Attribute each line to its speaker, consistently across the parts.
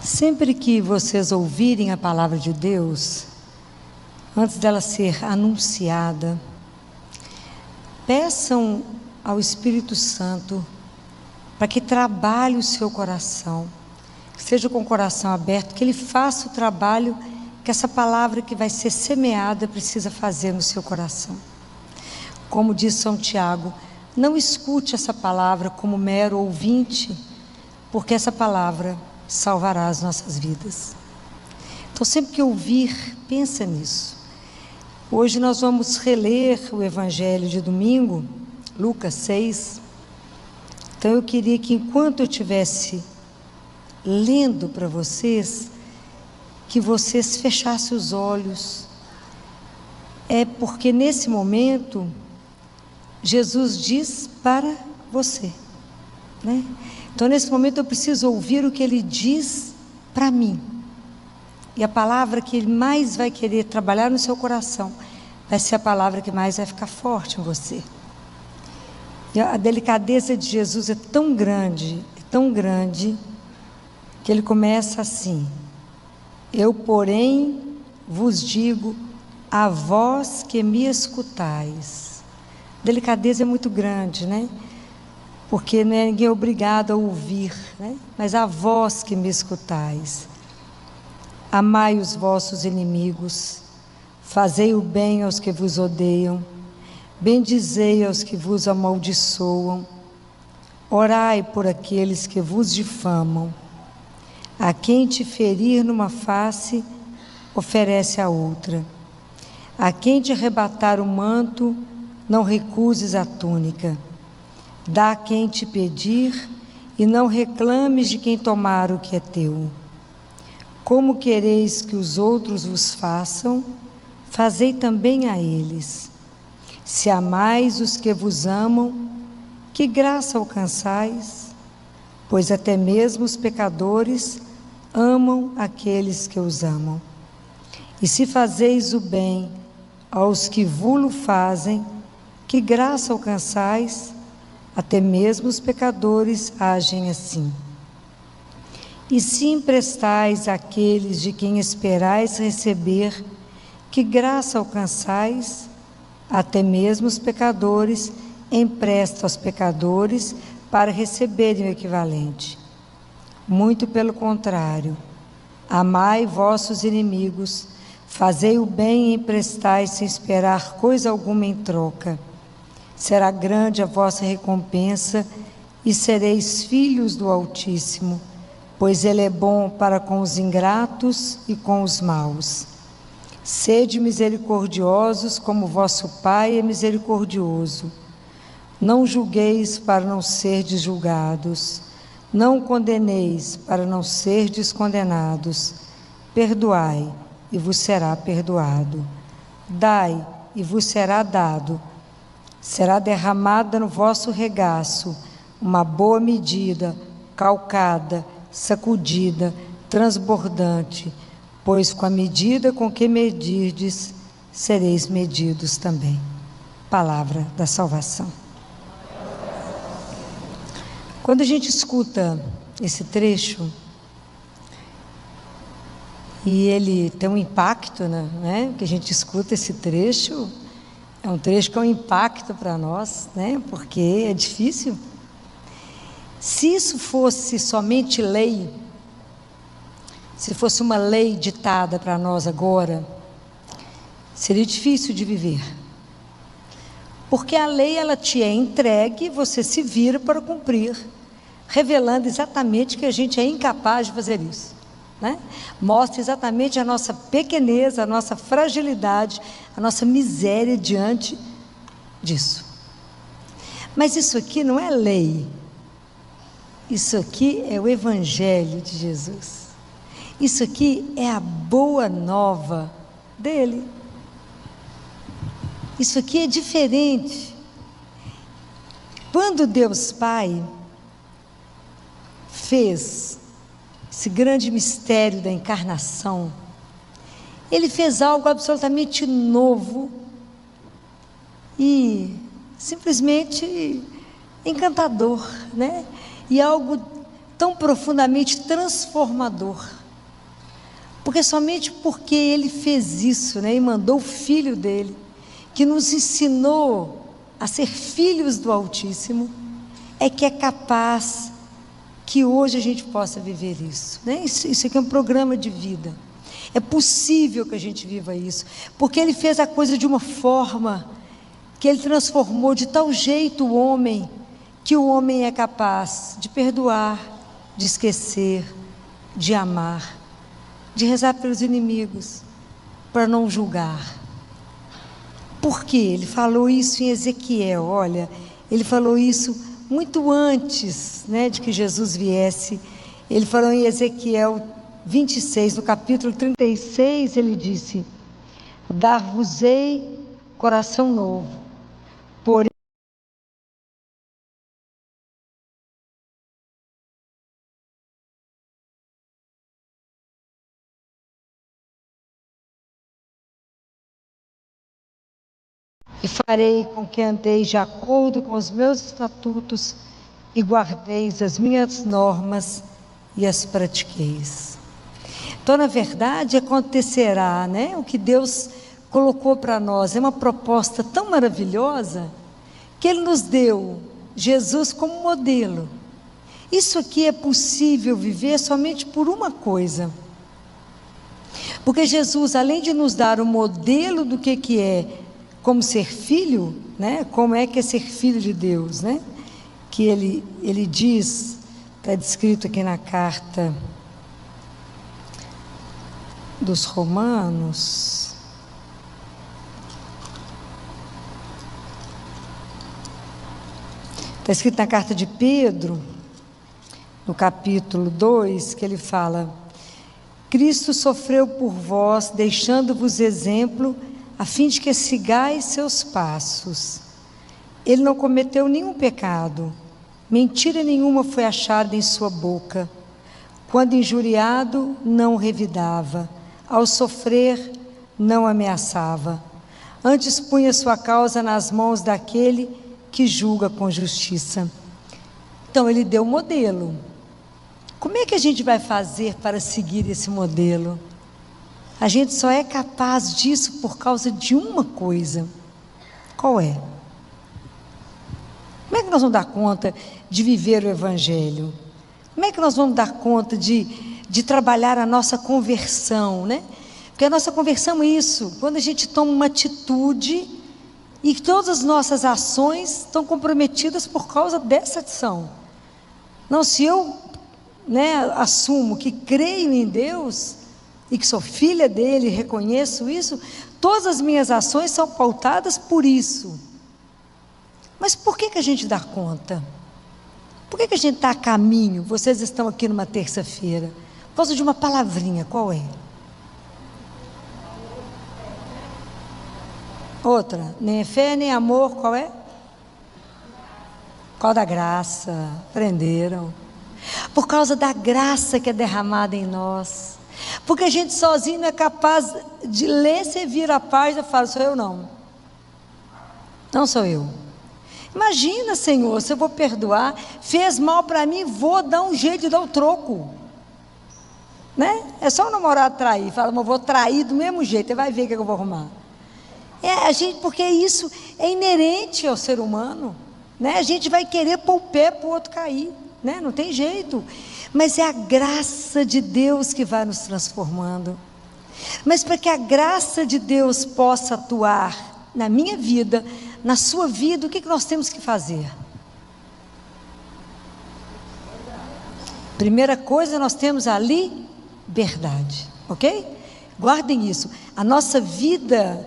Speaker 1: Sempre que vocês ouvirem a palavra de Deus, antes dela ser anunciada, peçam ao Espírito Santo para que trabalhe o seu coração, que seja com o coração aberto, que Ele faça o trabalho que essa palavra que vai ser semeada precisa fazer no seu coração. Como diz São Tiago, não escute essa palavra como mero ouvinte, porque essa palavra salvará as nossas vidas. Então, sempre que ouvir, pensa nisso. Hoje nós vamos reler o Evangelho de domingo, Lucas 6. Então eu queria que enquanto eu estivesse lendo para vocês, que vocês fechassem os olhos. É porque nesse momento, Jesus diz para você, né? Então nesse momento eu preciso ouvir o que Ele diz para mim. E a palavra que Ele mais vai querer trabalhar no seu coração vai ser a palavra que mais vai ficar forte em você. E a delicadeza de Jesus é tão grande, que Ele começa assim: eu, porém, vos digo a vós que me escutais. A delicadeza é muito grande, né? Porque ninguém é obrigado a ouvir, né? Mas a vós que me escutais. Amai os vossos inimigos, fazei o bem aos que vos odeiam, bendizei aos que vos amaldiçoam, orai por aqueles que vos difamam. A quem te ferir numa face, oferece a outra. A quem te arrebatar o manto, não recuses a túnica. Dá a quem te pedir, e não reclames de quem tomar o que é teu. Como quereis que os outros vos façam, fazei também a eles. Se amais os que vos amam, que graça alcançais? Pois até mesmo os pecadores amam aqueles que os amam. E se fazeis o bem aos que vulo fazem, que graça alcançais? Até mesmo os pecadores agem assim. E se emprestais àqueles de quem esperais receber, que graça alcançais? Até mesmo os pecadores emprestam aos pecadores para receberem o equivalente. Muito pelo contrário, amai vossos inimigos, fazei o bem e emprestai sem esperar coisa alguma em troca. Será grande a vossa recompensa e sereis filhos do Altíssimo, pois Ele é bom para com os ingratos e com os maus. Sede misericordiosos como vosso Pai é misericordioso. Não julgueis para não serdes julgados. Não condeneis para não serdes condenados. Perdoai e vos será perdoado. Dai e vos será dado. Será derramada no vosso regaço uma boa medida, calcada, sacudida, transbordante, pois com a medida com que medirdes, sereis medidos também. Palavra da salvação. Quando a gente escuta esse trecho, e ele tem um impacto, né? Que a gente escuta esse trecho, é um trecho que é um impacto para nós, né? Porque é difícil. Se isso fosse somente lei, se fosse uma lei ditada para nós agora, seria difícil de viver. Porque a lei, ela te é entregue, você se vira para cumprir, revelando exatamente que a gente é incapaz de fazer isso, né? Mostra exatamente a nossa pequeneza, a nossa fragilidade, a nossa miséria diante disso. Mas isso aqui não é lei. Isso aqui é o Evangelho de Jesus. Isso aqui é a boa nova dele. Isso aqui é diferente. Quando Deus Pai fez esse grande mistério da encarnação, Ele fez algo absolutamente novo e simplesmente encantador, né? E algo tão profundamente transformador. Porque somente porque Ele fez isso, né, e mandou o Filho dele, que nos ensinou a ser filhos do Altíssimo, é que é capaz que hoje a gente possa viver isso, né? Isso aqui é um programa de vida. É possível que a gente viva isso, porque Ele fez a coisa de uma forma que Ele transformou de tal jeito o homem, que o homem é capaz de perdoar, de esquecer, de amar, de rezar pelos inimigos, para não julgar. Por quê? Ele falou isso em Ezequiel. Olha, Ele falou isso muito antes, né, de que Jesus viesse. Ele falou em Ezequiel 26, no capítulo 36, Ele disse: dar-vos-ei coração novo, porém e farei com que andeis de acordo com os meus estatutos e guardeis as minhas normas e as pratiqueis. Então, na verdade, acontecerá, né, o que Deus colocou para nós. É uma proposta tão maravilhosa que Ele nos deu Jesus como modelo. Isso aqui é possível viver somente por uma coisa. Porque Jesus, além de nos dar o modelo do que é como ser filho, né? Como é que é ser filho de Deus, né? Que ele diz, está descrito aqui na carta dos Romanos, está escrito na carta de Pedro, no capítulo 2, que ele fala: Cristo sofreu por vós, deixando-vos exemplo, a fim de que sigais seus passos. Ele não cometeu nenhum pecado, mentira nenhuma foi achada em sua boca. Quando injuriado, não revidava, ao sofrer, não ameaçava. Antes punha sua causa nas mãos daquele que julga com justiça. Então, Ele deu um modelo. Como é que a gente vai fazer para seguir esse modelo? A gente só é capaz disso por causa de uma coisa. Qual é? Como é que nós vamos dar conta de viver o Evangelho? Como é que nós vamos dar conta de trabalhar a nossa conversão, né? Porque a nossa conversão é isso, quando a gente toma uma atitude e todas as nossas ações estão comprometidas por causa dessa ação. Não, se eu, né, assumo que creio em Deus e que sou filha dele, reconheço isso, todas as minhas ações são pautadas por isso. Mas por que a gente dá conta? Por que a gente está a caminho? Vocês estão aqui numa terça-feira por causa de uma palavrinha. Qual é? Outra, nem fé nem amor. Qual é? Qual da graça? Aprenderam? Por causa da graça que é derramada em nós. Porque a gente sozinho não é capaz de ler, servir a paz. Eu falo: sou eu não. Não sou eu. Imagina, Senhor, se eu vou perdoar, fez mal para mim, vou dar um jeito de dar o troco, né? É só o namorado trair, fala: mas eu vou trair do mesmo jeito, ele vai ver o que eu vou arrumar. A gente, porque isso é inerente ao ser humano, né? A gente vai querer pôr o pé para o outro cair, né? Não tem jeito. Mas é a graça de Deus que vai nos transformando. Mas para que a graça de Deus possa atuar na minha vida, na sua vida, o que nós temos que fazer? Primeira coisa, nós temos a liberdade, ok? Guardem isso. A nossa vida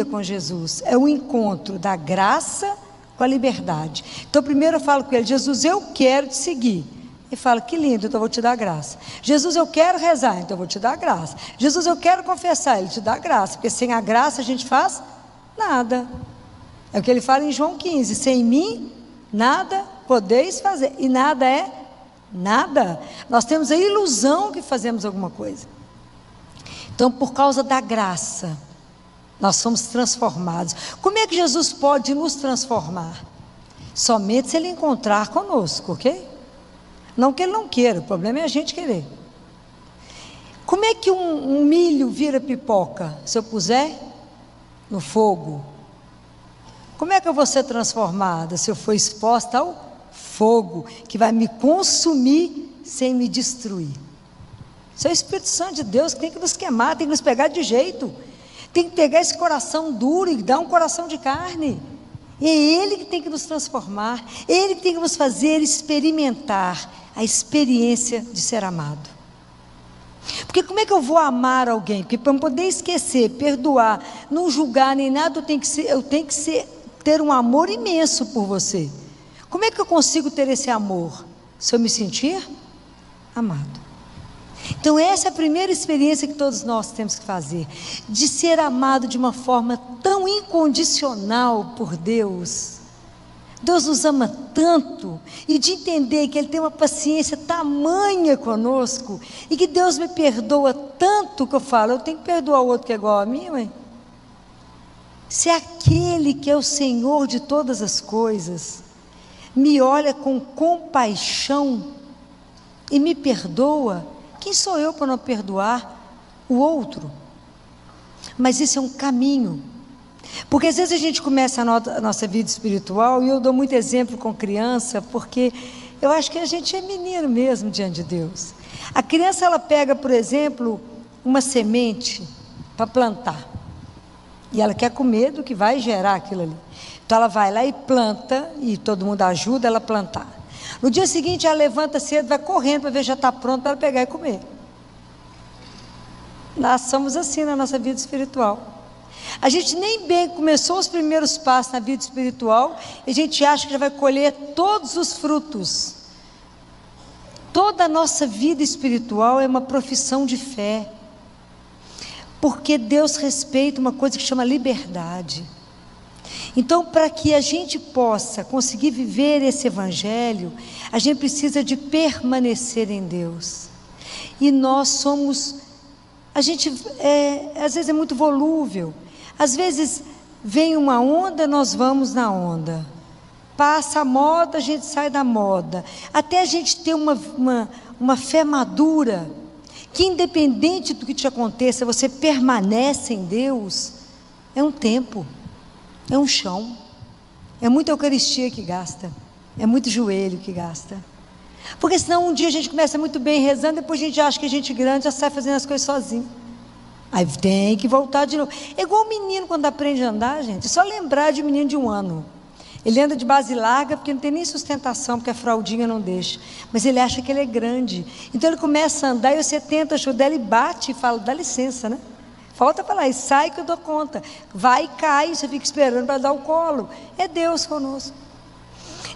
Speaker 1: com Jesus é o encontro da graça com a liberdade. Então, primeiro eu falo com ele: Jesus, eu quero te seguir. Ele fala: que lindo, então eu vou te dar graça. Jesus, eu quero rezar, então eu vou te dar graça. Jesus, eu quero confessar, Ele te dá graça, porque sem a graça a gente faz nada. É o que Ele fala em João 15: sem mim nada podeis fazer. E nada é nada. Nós temos a ilusão que fazemos alguma coisa. Então, por causa da graça, nós somos transformados. Como é que Jesus pode nos transformar? Somente se Ele encontrar conosco, ok? Não que ele não queira, o problema é a gente querer. Como é que um milho vira pipoca? Se eu puser no fogo. Como é que eu vou ser transformada se eu for exposta ao fogo, que vai me consumir sem me destruir? Isso é o Espírito Santo de Deus que tem que nos queimar, tem que nos pegar de jeito. Tem que pegar esse coração duro e dar um coração de carne. E é Ele que tem que nos transformar, Ele que tem que nos fazer experimentar a experiência de ser amado. Porque como é que eu vou amar alguém? Porque para eu poder esquecer, perdoar, não julgar nem nada, eu tenho que ter um amor imenso por você. Como é que eu consigo ter esse amor? Se eu me sentir amado. Então essa é a primeira experiência que todos nós temos que fazer, de ser amado de uma forma tão incondicional por Deus. Deus nos ama tanto, e de entender que Ele tem uma paciência tamanha conosco, e que Deus me perdoa tanto, que eu falo, eu tenho que perdoar o outro que é igual a mim, mãe? Se aquele que é o Senhor de todas as coisas, me olha com compaixão, e me perdoa, quem sou eu para não perdoar o outro? Mas isso é um caminho. Porque às vezes a gente começa a nossa vida espiritual, e eu dou muito exemplo com criança, porque eu acho que a gente é menino mesmo diante de Deus. A criança, ela pega, por exemplo, uma semente para plantar, e ela quer comer do que vai gerar aquilo ali. Então ela vai lá e planta, e todo mundo ajuda ela a plantar. No dia seguinte ela levanta cedo, vai correndo para ver se já está pronto para ela pegar e comer. Nós somos assim na nossa vida espiritual. A gente nem bem começou os primeiros passos na vida espiritual, e a gente acha que já vai colher todos os frutos. Toda a nossa vida espiritual é uma profissão de fé, porque Deus respeita uma coisa que chama liberdade. Então, para que a gente possa conseguir viver esse evangelho, a gente precisa de permanecer em Deus. E nós somos, às vezes é muito volúvel. Às vezes vem uma onda, nós vamos na onda. Passa a moda, a gente sai da moda. Até a gente ter uma fé madura, que independente do que te aconteça, você permanece em Deus. É um tempo, é um chão, é muita Eucaristia que gasta, é muito joelho que gasta. Porque senão um dia a gente começa muito bem rezando, depois a gente acha que a gente grande já sai fazendo as coisas sozinho. Aí tem que voltar de novo. É igual o menino quando aprende a andar, gente. É só lembrar de um menino de 1 ano. Ele anda de base larga porque não tem nem sustentação, porque a fraldinha não deixa. Mas ele acha que ele é grande. Então ele começa a andar e você tenta ajudar, ele bate e fala, dá licença, né? Volta para lá e sai que eu dou conta. Vai e cai, você fica esperando para dar o colo. É Deus conosco.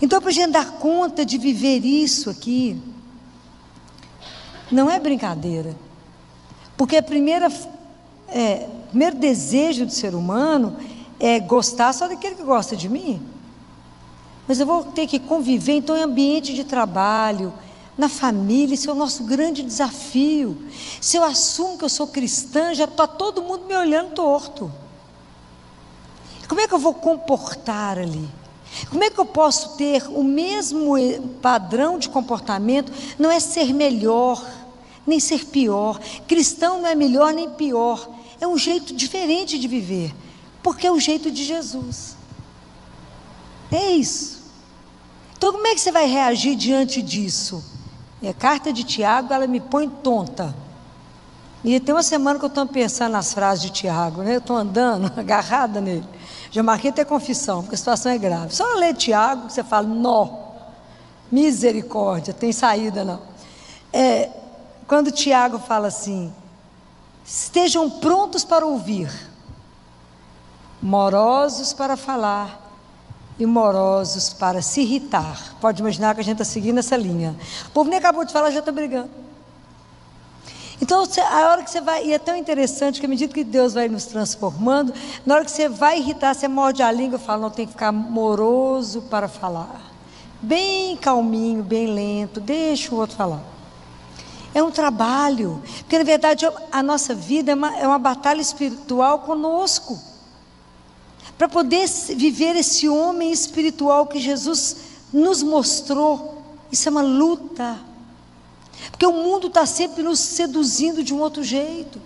Speaker 1: Então, para a gente dar conta de viver isso aqui, não é brincadeira. Porque o primeiro desejo do ser humano é gostar só daquele que gosta de mim. Mas eu vou ter que conviver, então, em ambiente de trabalho, na família. Isso é o nosso grande desafio. Se eu assumo que eu sou cristã, já está todo mundo me olhando torto. Como é que eu vou comportar ali? Como é que eu posso ter o mesmo padrão de comportamento? Não é ser melhor, nem ser pior. Cristão não é melhor nem pior. É um jeito diferente de viver, porque é o jeito de Jesus. É isso. Então como é que você vai reagir diante disso? E a carta de Tiago, ela me põe tonta. E tem uma semana que eu estou pensando nas frases de Tiago, né? Eu estou andando, agarrada nele. Já marquei até confissão, porque a situação é grave. Só ler Tiago, que você fala, nó, misericórdia, tem saída não. Quando Tiago fala assim, estejam prontos para ouvir, morosos para falar e morosos para se irritar. Pode imaginar que a gente está seguindo essa linha. O povo nem acabou de falar, já está brigando. Então, a hora que você vai, e é tão interessante que à medida que Deus vai nos transformando, na hora que você vai irritar, você morde a língua e fala, não, tem que ficar moroso para falar. Bem calminho, bem lento, deixa o outro falar. É um trabalho, porque na verdade a nossa vida é uma batalha espiritual conosco. Para poder viver esse homem espiritual que Jesus nos mostrou, isso é uma luta Porque o mundo está sempre nos seduzindo de um outro jeito.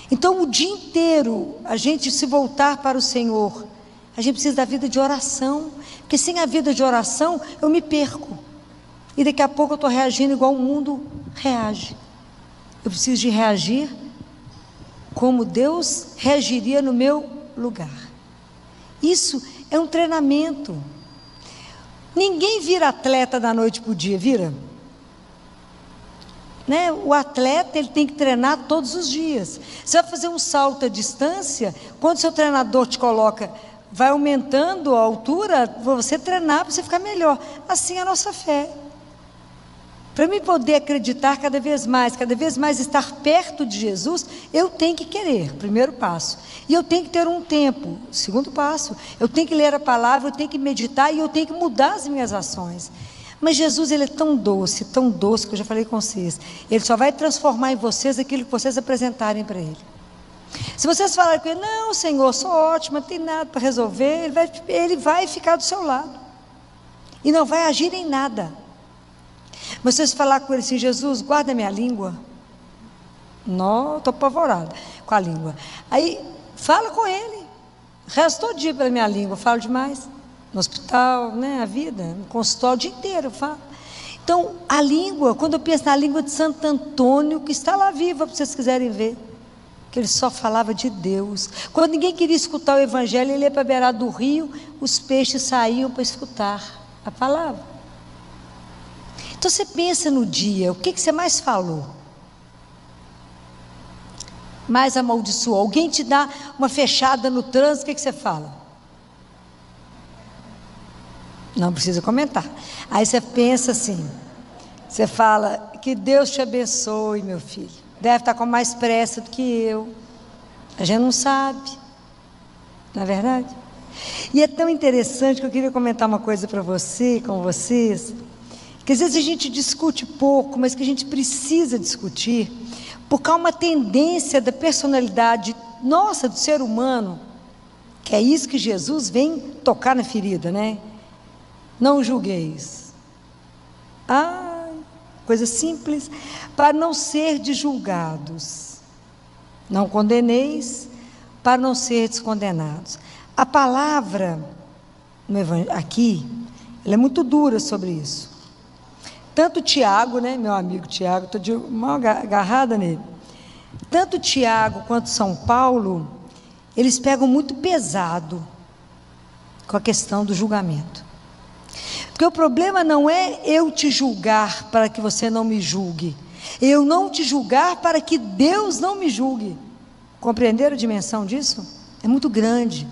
Speaker 1: Então, o dia inteiro, a gente se voltar para o Senhor, a gente precisa da vida de oração. Porque sem a vida de oração, eu me perco. E daqui a pouco eu estou reagindo igual o mundo reage. Eu preciso de reagir como Deus reagiria no meu lugar. Isso é um treinamento. Ninguém vira atleta da noite para o dia, vira? Né? O atleta, ele tem que treinar todos os dias. Você vai fazer um salto à distância, quando seu treinador te coloca, vai aumentando a altura, você treinar para você ficar melhor. Assim é a nossa fé. Para mim poder acreditar cada vez mais estar perto de Jesus, eu tenho que querer, primeiro passo. E eu tenho que ter um tempo, segundo passo. Eu tenho que ler a palavra, eu tenho que meditar e eu tenho que mudar as minhas ações. Mas Jesus, ele é tão doce, que eu já falei com vocês. Ele só vai transformar em vocês aquilo que vocês apresentarem para Ele. Se vocês falarem com Ele, não, Senhor, sou ótima, não tem nada para resolver, ele vai ficar do seu lado. E não vai agir em nada. Mas se vocês falar com Ele assim, Jesus, guarda minha língua. Não, estou apavorada com a língua. Aí, fala com Ele. Resto todo dia pela minha língua, falo demais. No hospital, né, a vida, no consultório, o dia inteiro eu falo. Então, a língua, quando eu penso na língua de Santo Antônio, que está lá viva, para vocês quiserem ver, que ele só falava de Deus. Quando ninguém queria escutar o Evangelho, ele ia para a beirada do rio, os peixes saíam para escutar a palavra. Então, você pensa no dia, o que você mais falou? Mais amaldiçoou. Alguém te dá uma fechada no trânsito, o que você fala? Não precisa comentar. Aí você pensa assim, você fala, que Deus te abençoe, meu filho. Deve estar com mais pressa do que eu. A gente não sabe, não é verdade? E é tão interessante que eu queria comentar uma coisa para você, com vocês, que às vezes a gente discute pouco, mas que a gente precisa discutir, porque há uma tendência da personalidade nossa, do ser humano, que é isso que Jesus vem tocar na ferida, né? Não julgueis. Coisa simples. Para não ser julgados. Não condeneis, para não ser condenados. A palavra aqui, ela é muito dura sobre isso. Tanto Tiago, né, meu amigo Tiago, estou de mal agarrada nele. Tanto Tiago quanto São Paulo, eles pegam muito pesado com a questão do julgamento. Porque o problema não é eu te julgar para que você não me julgue. Eu não te julgar para que Deus não me julgue. Compreenderam a dimensão disso? É muito grande.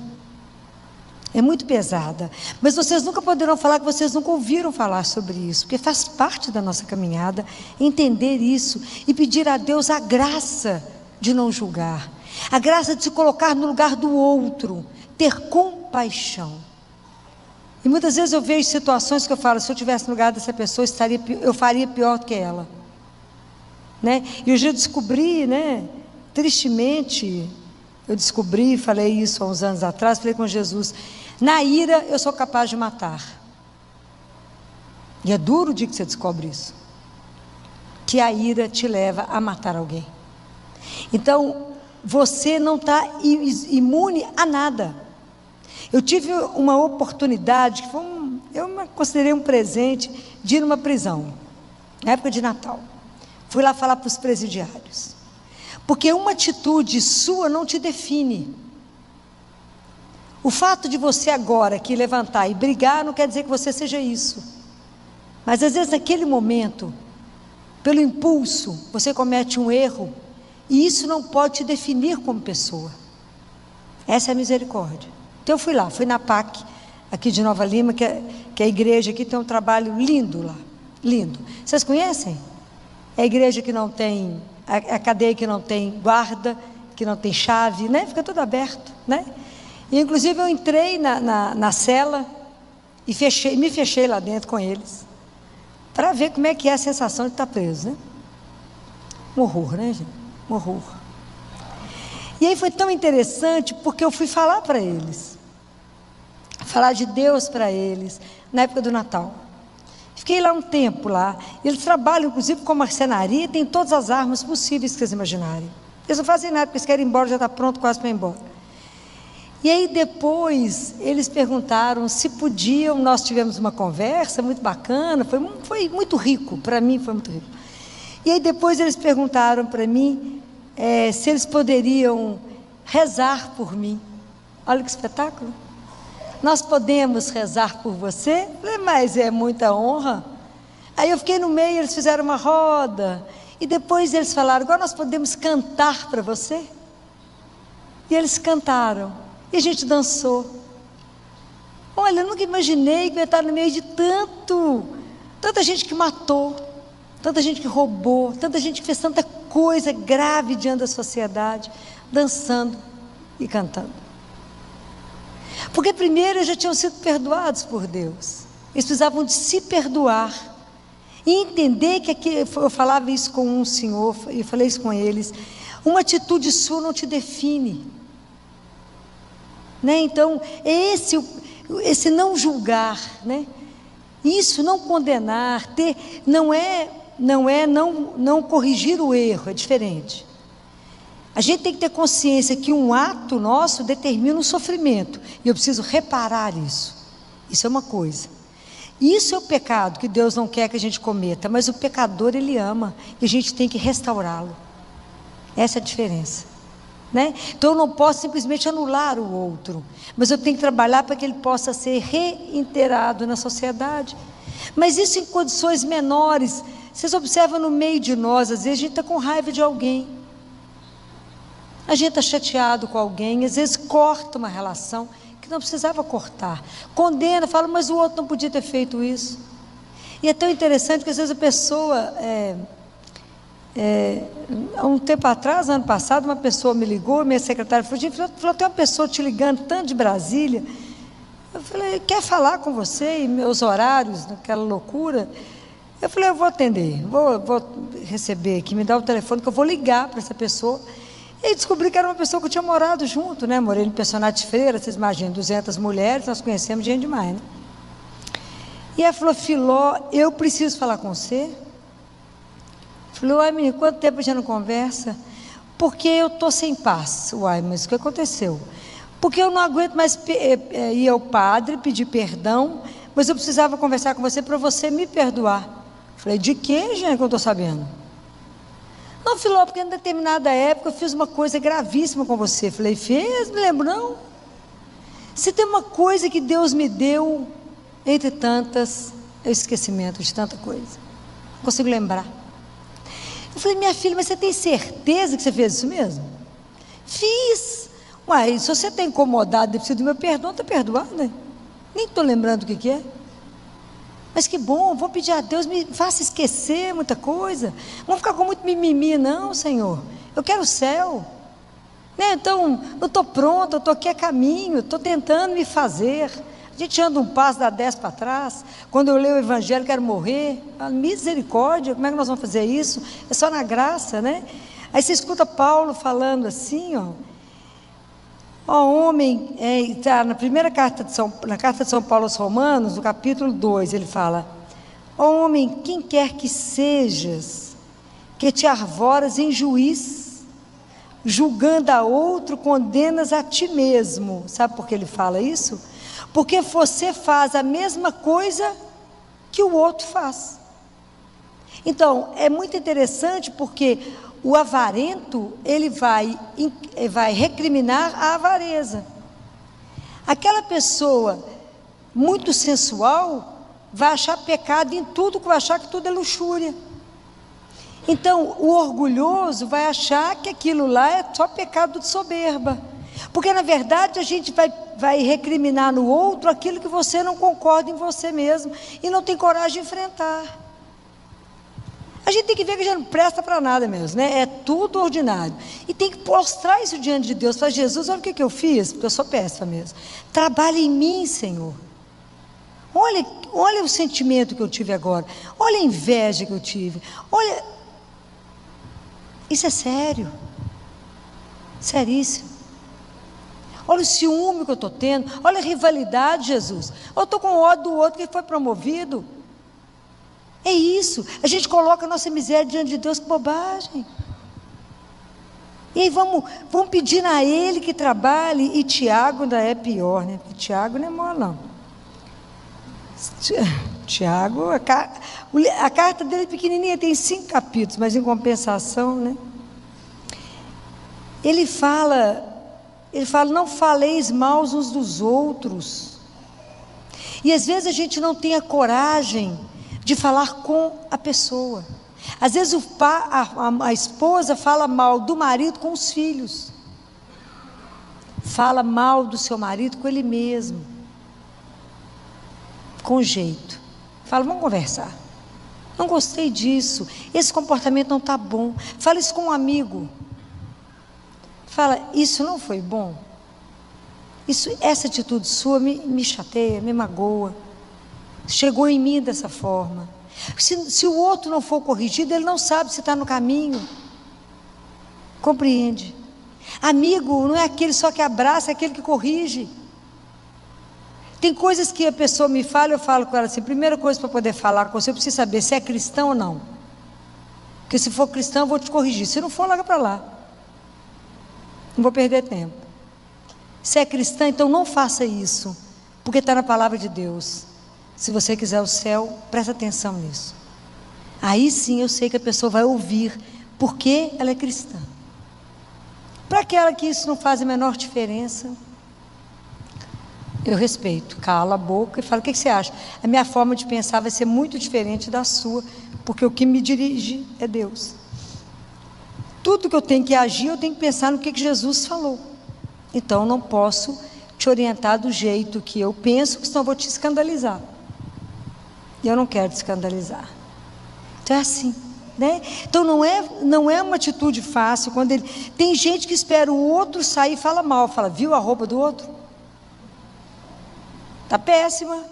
Speaker 1: É muito pesada. Mas vocês nunca poderão falar que vocês nunca ouviram falar sobre isso. Porque faz parte da nossa caminhada entender isso e pedir a Deus a graça de não julgar. A graça de se colocar no lugar do outro. Ter compaixão. E muitas vezes eu vejo situações que eu falo, se eu estivesse no lugar dessa pessoa, eu faria pior do que ela. Né? E hoje eu descobri, né, tristemente, falei isso há uns anos atrás, falei com Jesus, na ira eu sou capaz de matar. E é duro o dia que você descobre isso. Que a ira te leva a matar alguém. Então, você não está imune a nada. Eu tive uma oportunidade, que eu considerei um presente, de ir numa prisão, na época de Natal. Fui lá falar para os presidiários. Porque uma atitude sua não te define. O fato de você agora aqui levantar e brigar não quer dizer que você seja isso. Mas às vezes naquele momento, pelo impulso, você comete um erro, e isso não pode te definir como pessoa. Essa é a misericórdia. Então eu fui lá, fui na PAC, aqui de Nova Lima, que é a igreja aqui tem um trabalho lindo lá, lindo. Vocês conhecem? É a igreja que não tem, a cadeia que não tem guarda, que não tem chave, né? Fica tudo aberto, né? E inclusive eu entrei na cela e me fechei lá dentro com eles, para ver como é que é a sensação de estar preso, né? Um horror, né, gente? Um horror. E aí foi tão interessante, porque eu fui falar para eles, falar de Deus para eles, na época do Natal. Fiquei lá um tempo lá. Eles trabalham, inclusive, com marcenaria, tem todas as armas possíveis que vocês imaginarem. Eles não fazem nada, porque eles querem ir embora, já está pronto quase para ir embora. E aí depois eles perguntaram se podiam, nós tivemos uma conversa muito bacana, foi muito rico, para mim foi muito rico. E aí depois eles perguntaram para mim se eles poderiam rezar por mim. Olha que espetáculo. Nós podemos rezar por você? Eu falei, mas é muita honra. Aí eu fiquei no meio, eles fizeram uma roda, e depois eles falaram, agora nós podemos cantar para você? E eles cantaram, e a gente dançou. Olha, eu nunca imaginei que eu ia estar no meio de tanta gente que matou, tanta gente que roubou, tanta gente que fez tanta coisa grave diante da sociedade, dançando e cantando. Porque primeiro eles já tinham sido perdoados por Deus, eles precisavam de se perdoar, e entender que eu falava isso com um senhor, e falei isso com eles, uma atitude sua não te define, né? Então, esse não julgar, né? Isso, não condenar, não corrigir o erro, é diferente. A gente tem que ter consciência que um ato nosso determina um sofrimento, e eu preciso reparar isso. Isso é uma coisa. Isso é o pecado que Deus não quer que a gente cometa, mas o pecador ele ama, e a gente tem que restaurá-lo. Essa é a diferença, né? Então eu não posso simplesmente anular o outro, mas eu tenho que trabalhar para que ele possa ser reintegrado na sociedade. Mas isso em condições menores. Vocês observam no meio de nós, às vezes a gente está com raiva de alguém, a gente está chateado com alguém, às vezes corta uma relação que não precisava cortar, condena, fala, mas o outro não podia ter feito isso. E é tão interessante que às vezes a pessoa, há um tempo atrás, ano passado, uma pessoa me ligou, minha secretária falou, tem uma pessoa te ligando tanto de Brasília. Eu falei, quer falar com você? E meus horários, naquela loucura. Eu falei, eu vou atender, vou receber aqui, me dá o telefone que eu vou ligar para essa pessoa. E descobri que era uma pessoa que eu tinha morado junto, né? Morei no Personagem de Freira, vocês imaginam, 200 mulheres, nós conhecemos gente demais, né? E ela falou, Filó, eu preciso falar com você. Falei, uai, menina, quanto tempo a gente não conversa? Porque eu estou sem paz. Uai, mas o que aconteceu? Porque eu não aguento mais ir ao padre, pedir perdão, mas eu precisava conversar com você para você me perdoar. Falei, de que, gente, que eu estou sabendo? Não, Filó, porque em determinada época eu fiz uma coisa gravíssima com você. Falei, fez? Me lembro, não. Se tem uma coisa que Deus me deu, entre tantas, é o esquecimento de tanta coisa. Não consigo lembrar. Eu falei, minha filha, mas você tem certeza que você fez isso mesmo? Fiz. Uai, se você está incomodado e precisa do meu perdão, está perdoado, né? Nem estou lembrando o que é. Mas que bom, vou pedir a Deus, me faça esquecer muita coisa. Não ficar com muito mimimi, não, Senhor. Eu quero o céu, né? Então, não estou pronta, eu estou aqui a caminho, estou tentando me fazer. A gente anda um passo, dá 10 para trás. Quando eu leio o Evangelho, quero morrer. A misericórdia, como é que nós vamos fazer isso? É só na graça, né? Aí você escuta Paulo falando assim, ó, homem, tá, na primeira carta na carta de São Paulo aos Romanos, no capítulo 2, ele fala, ó homem, quem quer que sejas, que te arvoras em juiz, julgando a outro, condenas a ti mesmo. Sabe por que ele fala isso? Porque você faz a mesma coisa que o outro faz. Então, é muito interessante porque o avarento, ele vai recriminar a avareza. Aquela pessoa muito sensual vai achar pecado em tudo, que vai achar que tudo é luxúria. Então, o orgulhoso vai achar que aquilo lá é só pecado de soberba. Porque, na verdade, a gente vai recriminar no outro aquilo que você não concorda em você mesmo e não tem coragem de enfrentar. A gente tem que ver que já não presta para nada mesmo, né? É tudo ordinário. E tem que mostrar isso diante de Deus. Fala, Jesus, olha o que eu fiz, porque eu sou péssima mesmo. Trabalha em mim, Senhor. Olha o sentimento que eu tive agora. Olha a inveja que eu tive. Olha, isso é sério. Seríssimo. Olha o ciúme que eu estou tendo. Olha a rivalidade, Jesus. Eu estou com ódio do outro que foi promovido. É isso, a gente coloca a nossa miséria diante de Deus, que bobagem. E aí vamos pedir a Ele que trabalhe, e Tiago ainda é pior, né? Porque Tiago não é mole, não. Tiago, a carta dele é pequenininha, tem 5 capítulos, mas em compensação, né? Ele fala, não faleis mal uns dos outros. E às vezes a gente não tem a coragem de falar com a pessoa. Às vezes a esposa fala mal do marido com os filhos. Fala mal do seu marido com ele mesmo. Com jeito. Fala, vamos conversar. Não gostei disso. Esse comportamento não está bom. Fala isso com um amigo. Fala, isso não foi bom. Essa atitude sua me chateia, me magoa. Chegou em mim dessa forma. Se o outro não for corrigido, ele não sabe se está no caminho. Compreende? Amigo não é aquele só que abraça, é aquele que corrige. Tem coisas que a pessoa me fala, eu falo com ela assim, primeira coisa para poder falar com você, eu preciso saber se é cristão ou não. Porque se for cristão, eu vou te corrigir. Se não for, larga para lá. Não vou perder tempo. Se é cristã, então não faça isso, porque está na palavra de Deus. Se você quiser o céu, presta atenção nisso. Aí sim eu sei que a pessoa vai ouvir, porque ela é cristã. Para aquela que isso não faz a menor diferença, eu respeito, cala a boca e falo, o que você acha? A minha forma de pensar vai ser muito diferente da sua, porque o que me dirige é Deus. Tudo que eu tenho que agir, eu tenho que pensar no que Jesus falou. Então eu não posso te orientar do jeito que eu penso, senão eu vou te escandalizar. E eu não quero te escandalizar. Então é assim, né? Então não é uma atitude fácil. Quando tem gente que espera o outro sair e fala mal. Fala, viu a roupa do outro? Está péssima.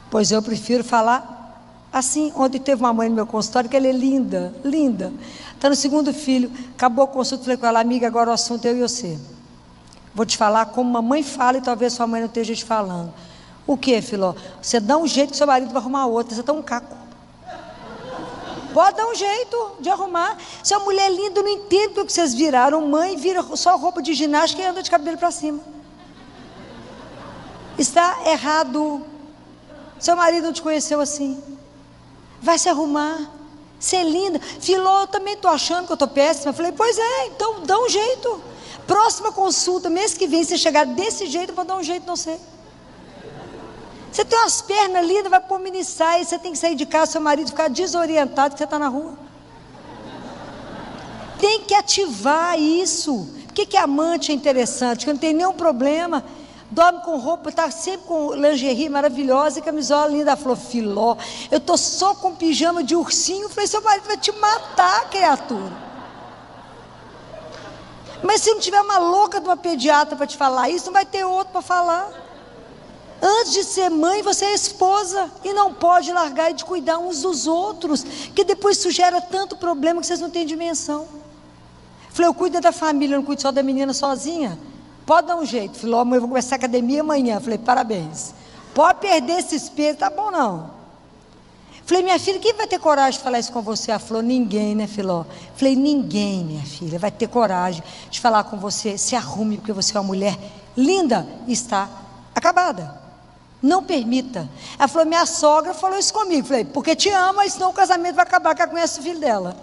Speaker 1: Pois eu prefiro falar assim. Ontem teve uma mãe no meu consultório que ela é linda, linda. Está no 2º filho, acabou a consulta, falei com ela, amiga, agora o assunto é eu e você. Vou te falar como uma mãe fala e talvez sua mãe não esteja te falando. O que, Filó? Você dá um jeito que seu marido vai arrumar outra, você está um caco. Pode dar um jeito de arrumar. Se a mulher linda, não entende porque vocês viraram mãe, vira só roupa de ginástica e anda de cabelo para cima. Está errado. Seu marido não te conheceu assim. Vai se arrumar. Ser linda. Filó, eu também estou achando que eu estou péssima. Eu falei, pois é, então dá um jeito. Próxima consulta, mês que vem, se chegar desse jeito, eu vou dar um jeito, não sei. Você tem umas pernas lindas, vai pôr mini saia, você tem que sair de casa, seu marido ficar desorientado que você está na rua. Tem que ativar isso. Por que amante é interessante? Porque não tem nenhum problema. Dorme com roupa, está sempre com lingerie maravilhosa e camisola linda. Ela falou, Filó, eu estou só com pijama de ursinho. Eu falei, seu marido vai te matar, criatura. Mas se não tiver uma louca de uma pediatra para te falar isso, não vai ter outro para falar. Antes de ser mãe, você é esposa e não pode largar de cuidar uns dos outros, que depois isso gera tanto problema que vocês não têm dimensão. Falei, eu cuido da família, eu não cuido só da menina sozinha. Pode dar um jeito. Falei, eu vou começar a academia amanhã. Falei, parabéns. Pode perder esse espelho, tá bom não. Falei, minha filha, quem vai ter coragem de falar isso com você? Ela falou, ninguém, né, Filó? Falei, ninguém, minha filha, vai ter coragem de falar com você. Se arrume, porque você é uma mulher linda e está acabada. Não permita. Ela falou, minha sogra falou isso comigo. Falei, porque te ama, senão o casamento vai acabar, que ela conhece o filho dela.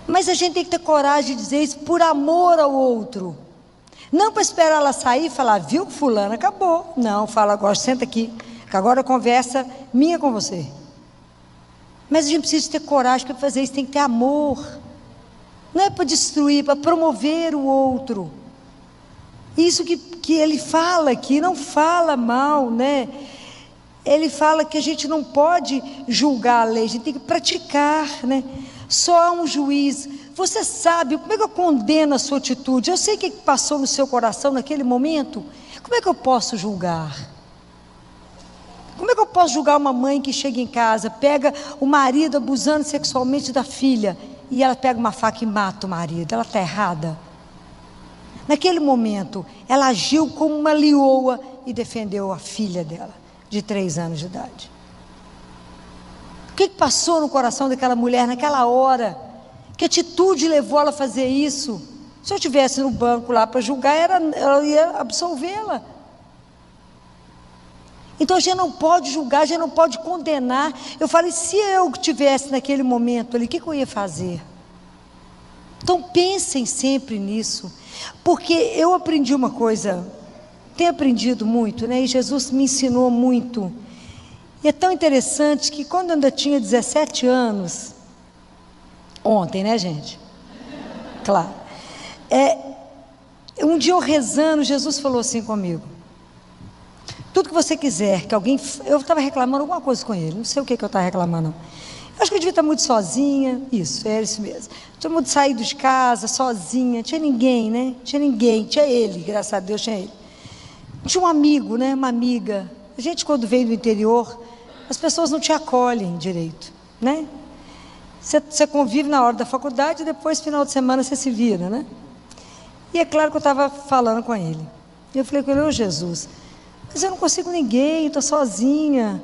Speaker 1: Mas a gente tem que ter coragem de dizer isso por amor ao outro. Não para esperar ela sair e falar, viu, fulana, acabou. Não, fala agora, senta aqui, que agora a conversa minha com você. Mas a gente precisa ter coragem para fazer isso, tem que ter amor. Não é para destruir, para promover o outro. Isso que ele fala aqui, não fala mal, né? Ele fala que a gente não pode julgar a lei, a gente tem que praticar, né? Só há um juiz. Você sabe, como é que eu condeno a sua atitude? Eu sei o que passou no seu coração naquele momento. Como é que eu posso julgar? Como é que eu posso julgar uma mãe que chega em casa, pega o marido abusando sexualmente da filha, e ela pega uma faca e mata o marido? Ela está errada? Naquele momento, ela agiu como uma leoa e defendeu a filha dela. de 3 anos de idade. O que passou no coração daquela mulher naquela hora? Que atitude levou ela a fazer isso? Se eu estivesse no banco lá para julgar, ela ia absolvê-la. Então a gente não pode julgar, a gente não pode condenar. Eu falei, se eu estivesse naquele momento ali, o que eu ia fazer? Então pensem sempre nisso, porque eu aprendi uma coisa, tenho aprendido muito, né? E Jesus me ensinou muito. E é tão interessante que quando eu ainda tinha 17 anos, ontem, né, gente? Claro. Um dia eu rezando, Jesus falou assim comigo: tudo que você quiser, que alguém... Eu estava reclamando alguma coisa com ele, não sei o que eu estava reclamando, não. Eu acho que eu devia estar muito sozinha, isso mesmo. Tinha muito saído de casa, sozinha, tinha ninguém, né? Tinha ninguém, tinha ele, graças a Deus tinha ele. Tinha um amigo, né? Uma amiga. A gente, quando veio do interior, as pessoas não te acolhem direito, né? Você convive na hora da faculdade e depois, final de semana, você se vira, né? E é claro que eu estava falando com ele. E eu falei com ele: ô Jesus, mas eu não consigo ninguém, estou sozinha.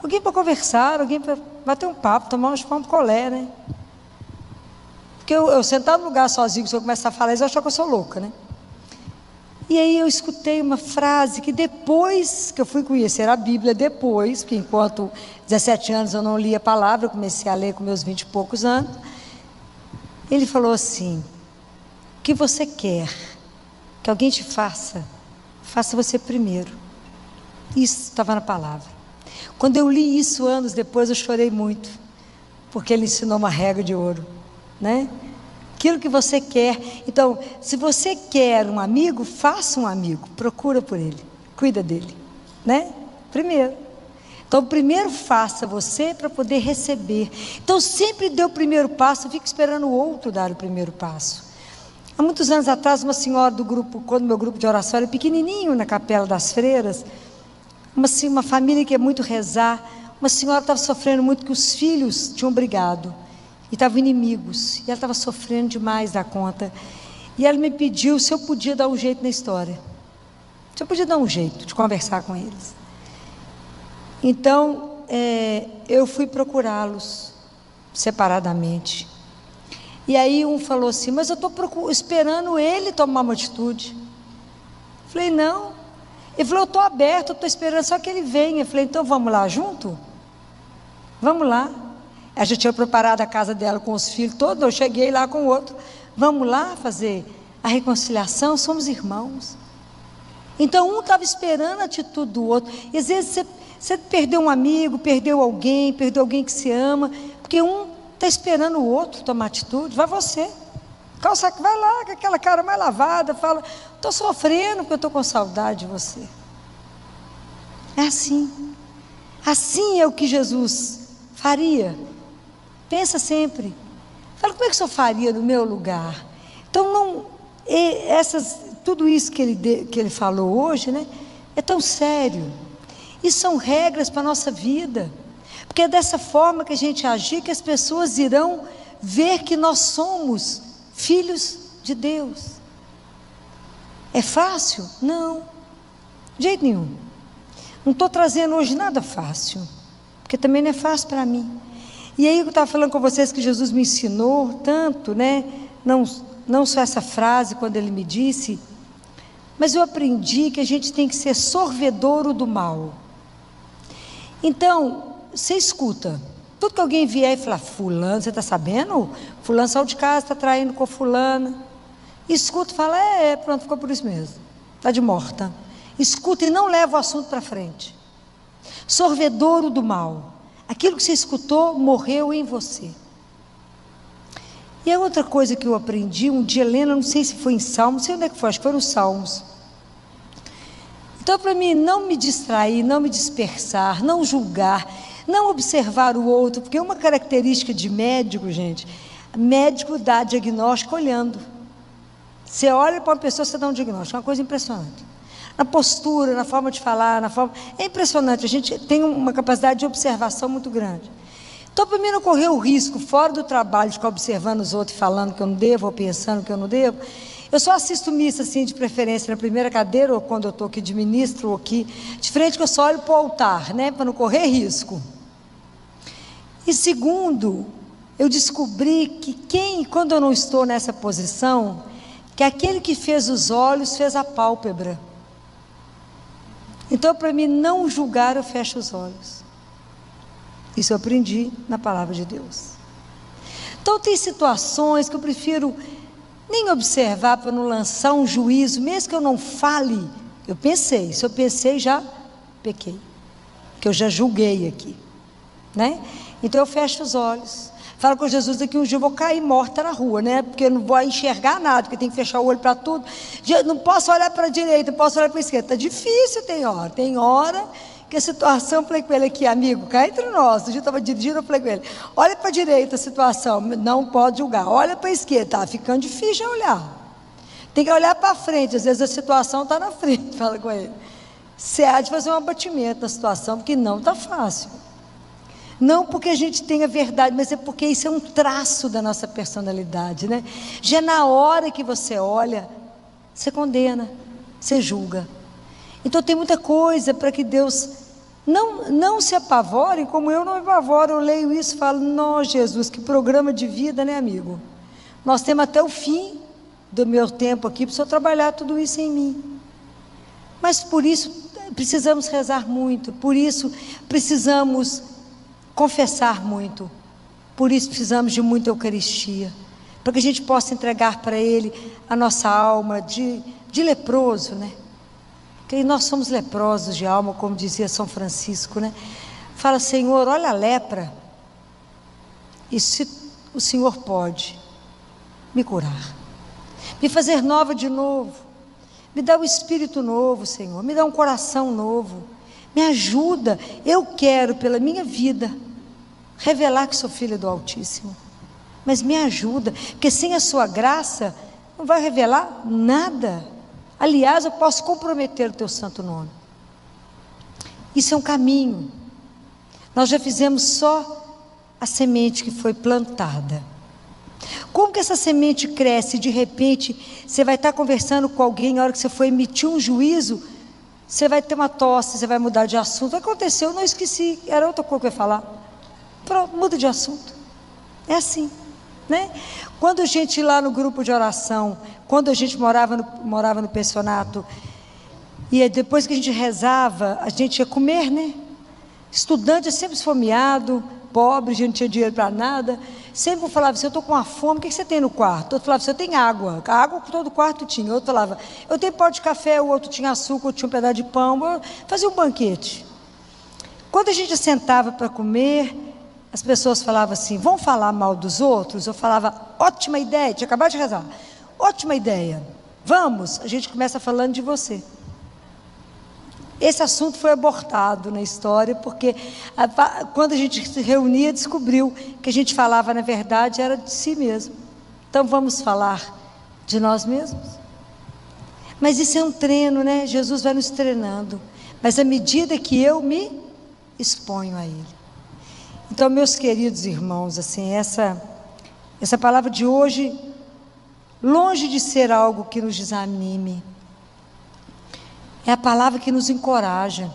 Speaker 1: Alguém para conversar, alguém para bater um papo, tomar um colé, né? Porque eu sentar no lugar sozinho, se eu começar a falar isso, eu acho que eu sou louca, né? E aí eu escutei uma frase que depois que eu fui conhecer a Bíblia, depois, porque enquanto 17 anos eu não lia a palavra, eu comecei a ler com meus 20 e poucos anos. Ele falou assim: o que você quer que alguém te faça, faça você primeiro. Isso estava na palavra. Quando eu li isso anos depois, eu chorei muito, porque ele ensinou uma regra de ouro, né? Aquilo que você quer. Então, se você quer um amigo, faça um amigo, procura por ele, cuida dele, né? Primeiro. Então, primeiro faça você para poder receber. Então, sempre dê o primeiro passo, fica esperando o outro dar o primeiro passo. Há muitos anos atrás, uma senhora do grupo, quando meu grupo de oração era pequenininho, na Capela das Freiras, uma família que é muito rezar, uma senhora estava sofrendo muito, que os filhos tinham brigado e estavam inimigos, e ela estava sofrendo demais da conta, e ela me pediu se eu podia dar um jeito na história, se eu podia dar um jeito de conversar com eles. Então eu fui procurá-los separadamente, e aí um falou assim: mas eu estou esperando ele tomar uma atitude. Eu falei: não. Ele falou: eu estou aberto, eu estou esperando só que ele venha. Eu falei: então vamos lá junto? Vamos lá. A gente tinha preparado a casa dela com os filhos todos, eu cheguei lá com o outro. Vamos lá fazer a reconciliação, somos irmãos. Então um estava esperando a atitude do outro. E às vezes você perdeu um amigo, perdeu alguém que se ama, porque um está esperando o outro tomar atitude. Vai você. Vai lá com aquela cara mais lavada, fala: estou sofrendo porque eu estou com saudade de você. É assim. Assim é o que Jesus faria. Pensa sempre. Fala: como é que o senhor faria no meu lugar? Então tudo isso que ele falou hoje, né, é tão sério. E são regras para a nossa vida. Porque é dessa forma que a gente agir que as pessoas irão ver que nós somos filhos de Deus. É fácil? Não, de jeito nenhum. Não estou trazendo hoje nada fácil, porque também não é fácil para mim. E aí eu estava falando com vocês que Jesus me ensinou tanto, né? Não só essa frase quando ele me disse, mas eu aprendi que a gente tem que ser sorvedouro do mal. Então, você escuta tudo que alguém vier e falar: fulano, você está sabendo? Fulano saiu de casa, está traindo com fulana. Escuta e fala: pronto, ficou por isso mesmo, está de morta. Escuta e não leva o assunto para frente. Sorvedouro do mal. Aquilo que você escutou morreu em você. E a outra coisa que eu aprendi um dia, Helena, não sei se foi em Salmos, não sei onde é que foi, acho que foi nos Salmos. Então, para mim, não me distrair, não me dispersar, não julgar, não observar o outro, porque uma característica de médico, gente, médico dá diagnóstico olhando. Você olha para uma pessoa, você dá um diagnóstico, é uma coisa impressionante. Na postura, na forma de falar, é impressionante, a gente tem uma capacidade de observação muito grande. Então, para mim não correr o risco, fora do trabalho, de ficar observando os outros, falando que eu não devo, ou pensando que eu não devo, Eu só assisto missa, assim, de preferência na primeira cadeira, ou quando eu estou aqui de ministro, ou aqui, de frente, que eu só olho para o altar, né, para não correr risco. E segundo, eu descobri que quando eu não estou nessa posição, que aquele que fez os olhos, fez a pálpebra. Então, para mim não julgar, eu fecho os olhos. Isso eu aprendi na palavra de Deus. Então, tem situações que eu prefiro nem observar para não lançar um juízo, mesmo que eu não fale. Eu pensei, se eu pensei, já pequei, que eu já julguei aqui, né? Então eu fecho os olhos, falo com Jesus, daqui um dia eu vou cair morta na rua, né? Porque eu não vou enxergar nada, porque tem que fechar o olho para tudo. Não posso olhar para a direita, não posso olhar para a esquerda. Está difícil, tem hora que a situação, eu falei com ele aqui, amigo, cá entre nós, um dia eu estava dirigindo, eu falei com ele, olha para a direita a situação, não pode julgar, olha para a esquerda, está ficando difícil de olhar, tem que olhar para frente, às vezes a situação está na frente, fala com ele, você há de fazer um abatimento na situação, porque não está fácil, não porque a gente tenha verdade, mas é porque isso é um traço da nossa personalidade, né? Já na hora que você olha, você condena, você julga. Então tem muita coisa para que Deus não se apavore, como eu não me apavoro. Eu leio isso e falo, nossa Jesus, que programa de vida, né, amigo? Nós temos até o fim do meu tempo aqui para o Senhor trabalhar tudo isso em mim. Mas por isso precisamos rezar muito, por isso precisamos confessar muito, por isso precisamos de muita Eucaristia, para que a gente possa entregar para Ele a nossa alma de leproso, né? Porque nós somos leprosos de alma, como dizia São Francisco, né? Fala, Senhor, olha a lepra, e se o Senhor pode me curar, me fazer nova de novo, me dá um espírito novo, Senhor, me dá um coração novo, me ajuda, eu quero pela minha vida revelar que sou filha do Altíssimo, mas me ajuda, porque sem a sua graça não vai revelar nada. Aliás, eu posso comprometer o teu santo nome. Isso é um caminho. Nós já fizemos só a semente que foi plantada. Como que essa semente cresce? De repente, você vai estar conversando com alguém, na hora que você for emitir um juízo, você vai ter uma tosse, você vai mudar de assunto. Aconteceu, não esqueci, era outra coisa que eu ia falar. Pronto, muda de assunto. É assim, né? Quando a gente lá no grupo de oração, quando a gente morava no pensionato, e depois que a gente rezava, a gente ia comer, né? Estudante é sempre esfomeado, pobre, a gente não tinha dinheiro para nada. Sempre falava assim, eu estou com uma fome, o que você tem no quarto? Outro falava assim, eu tenho água. A água que todo quarto tinha. Outro falava, eu tenho pó de café, o outro tinha açúcar, outro tinha um pedaço de pão. Fazia um banquete. Quando a gente sentava para comer, as pessoas falavam assim, vão falar mal dos outros? Eu falava, ótima ideia, tinha acabado de rezar, ótima ideia, vamos, a gente começa falando de você. Esse assunto foi abortado na história, porque quando a gente se reunia, descobriu que a gente falava, na verdade, era de si mesmo. Então vamos falar de nós mesmos? Mas isso é um treino, né? Jesus vai nos treinando, mas à medida que eu me exponho a Ele. Então, meus queridos irmãos, assim, essa palavra de hoje, longe de ser algo que nos desanime, é a palavra que nos encoraja,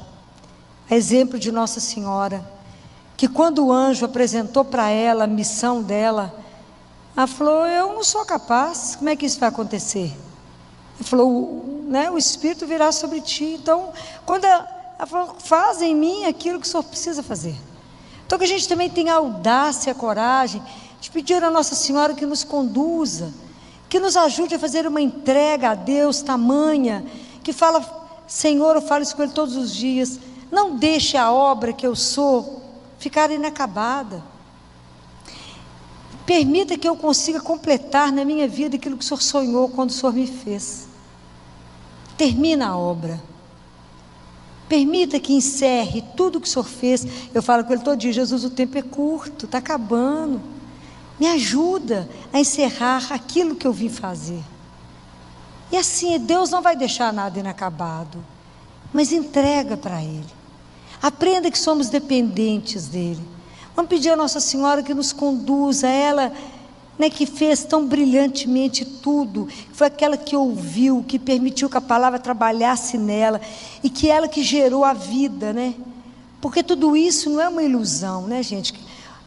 Speaker 1: a exemplo de Nossa Senhora, que quando o anjo apresentou para ela a missão dela, ela falou, eu não sou capaz, como é que isso vai acontecer? Ele falou, né, o Espírito virá sobre ti. Então, quando ela falou, faz em mim aquilo que o Senhor precisa fazer. Então que a gente também tenha a audácia, a coragem de pedir a Nossa Senhora que nos conduza, que nos ajude a fazer uma entrega a Deus tamanha, que fala, Senhor, eu falo isso com Ele todos os dias, não deixe a obra que eu sou ficar inacabada, permita que eu consiga completar na minha vida aquilo que o Senhor sonhou quando o Senhor me fez. Termina a obra, permita que encerre tudo o que o Senhor fez. Eu falo com Ele todo dia, Jesus, o tempo é curto, está acabando, me ajuda a encerrar aquilo que eu vim fazer. E assim, Deus não vai deixar nada inacabado, mas entrega para Ele, aprenda que somos dependentes dEle. Vamos pedir a Nossa Senhora que nos conduza, ela né, que fez tão brilhantemente tudo, foi aquela que ouviu, que permitiu que a palavra trabalhasse nela, e que ela que gerou a vida, né? Porque tudo isso não é uma ilusão, né, gente?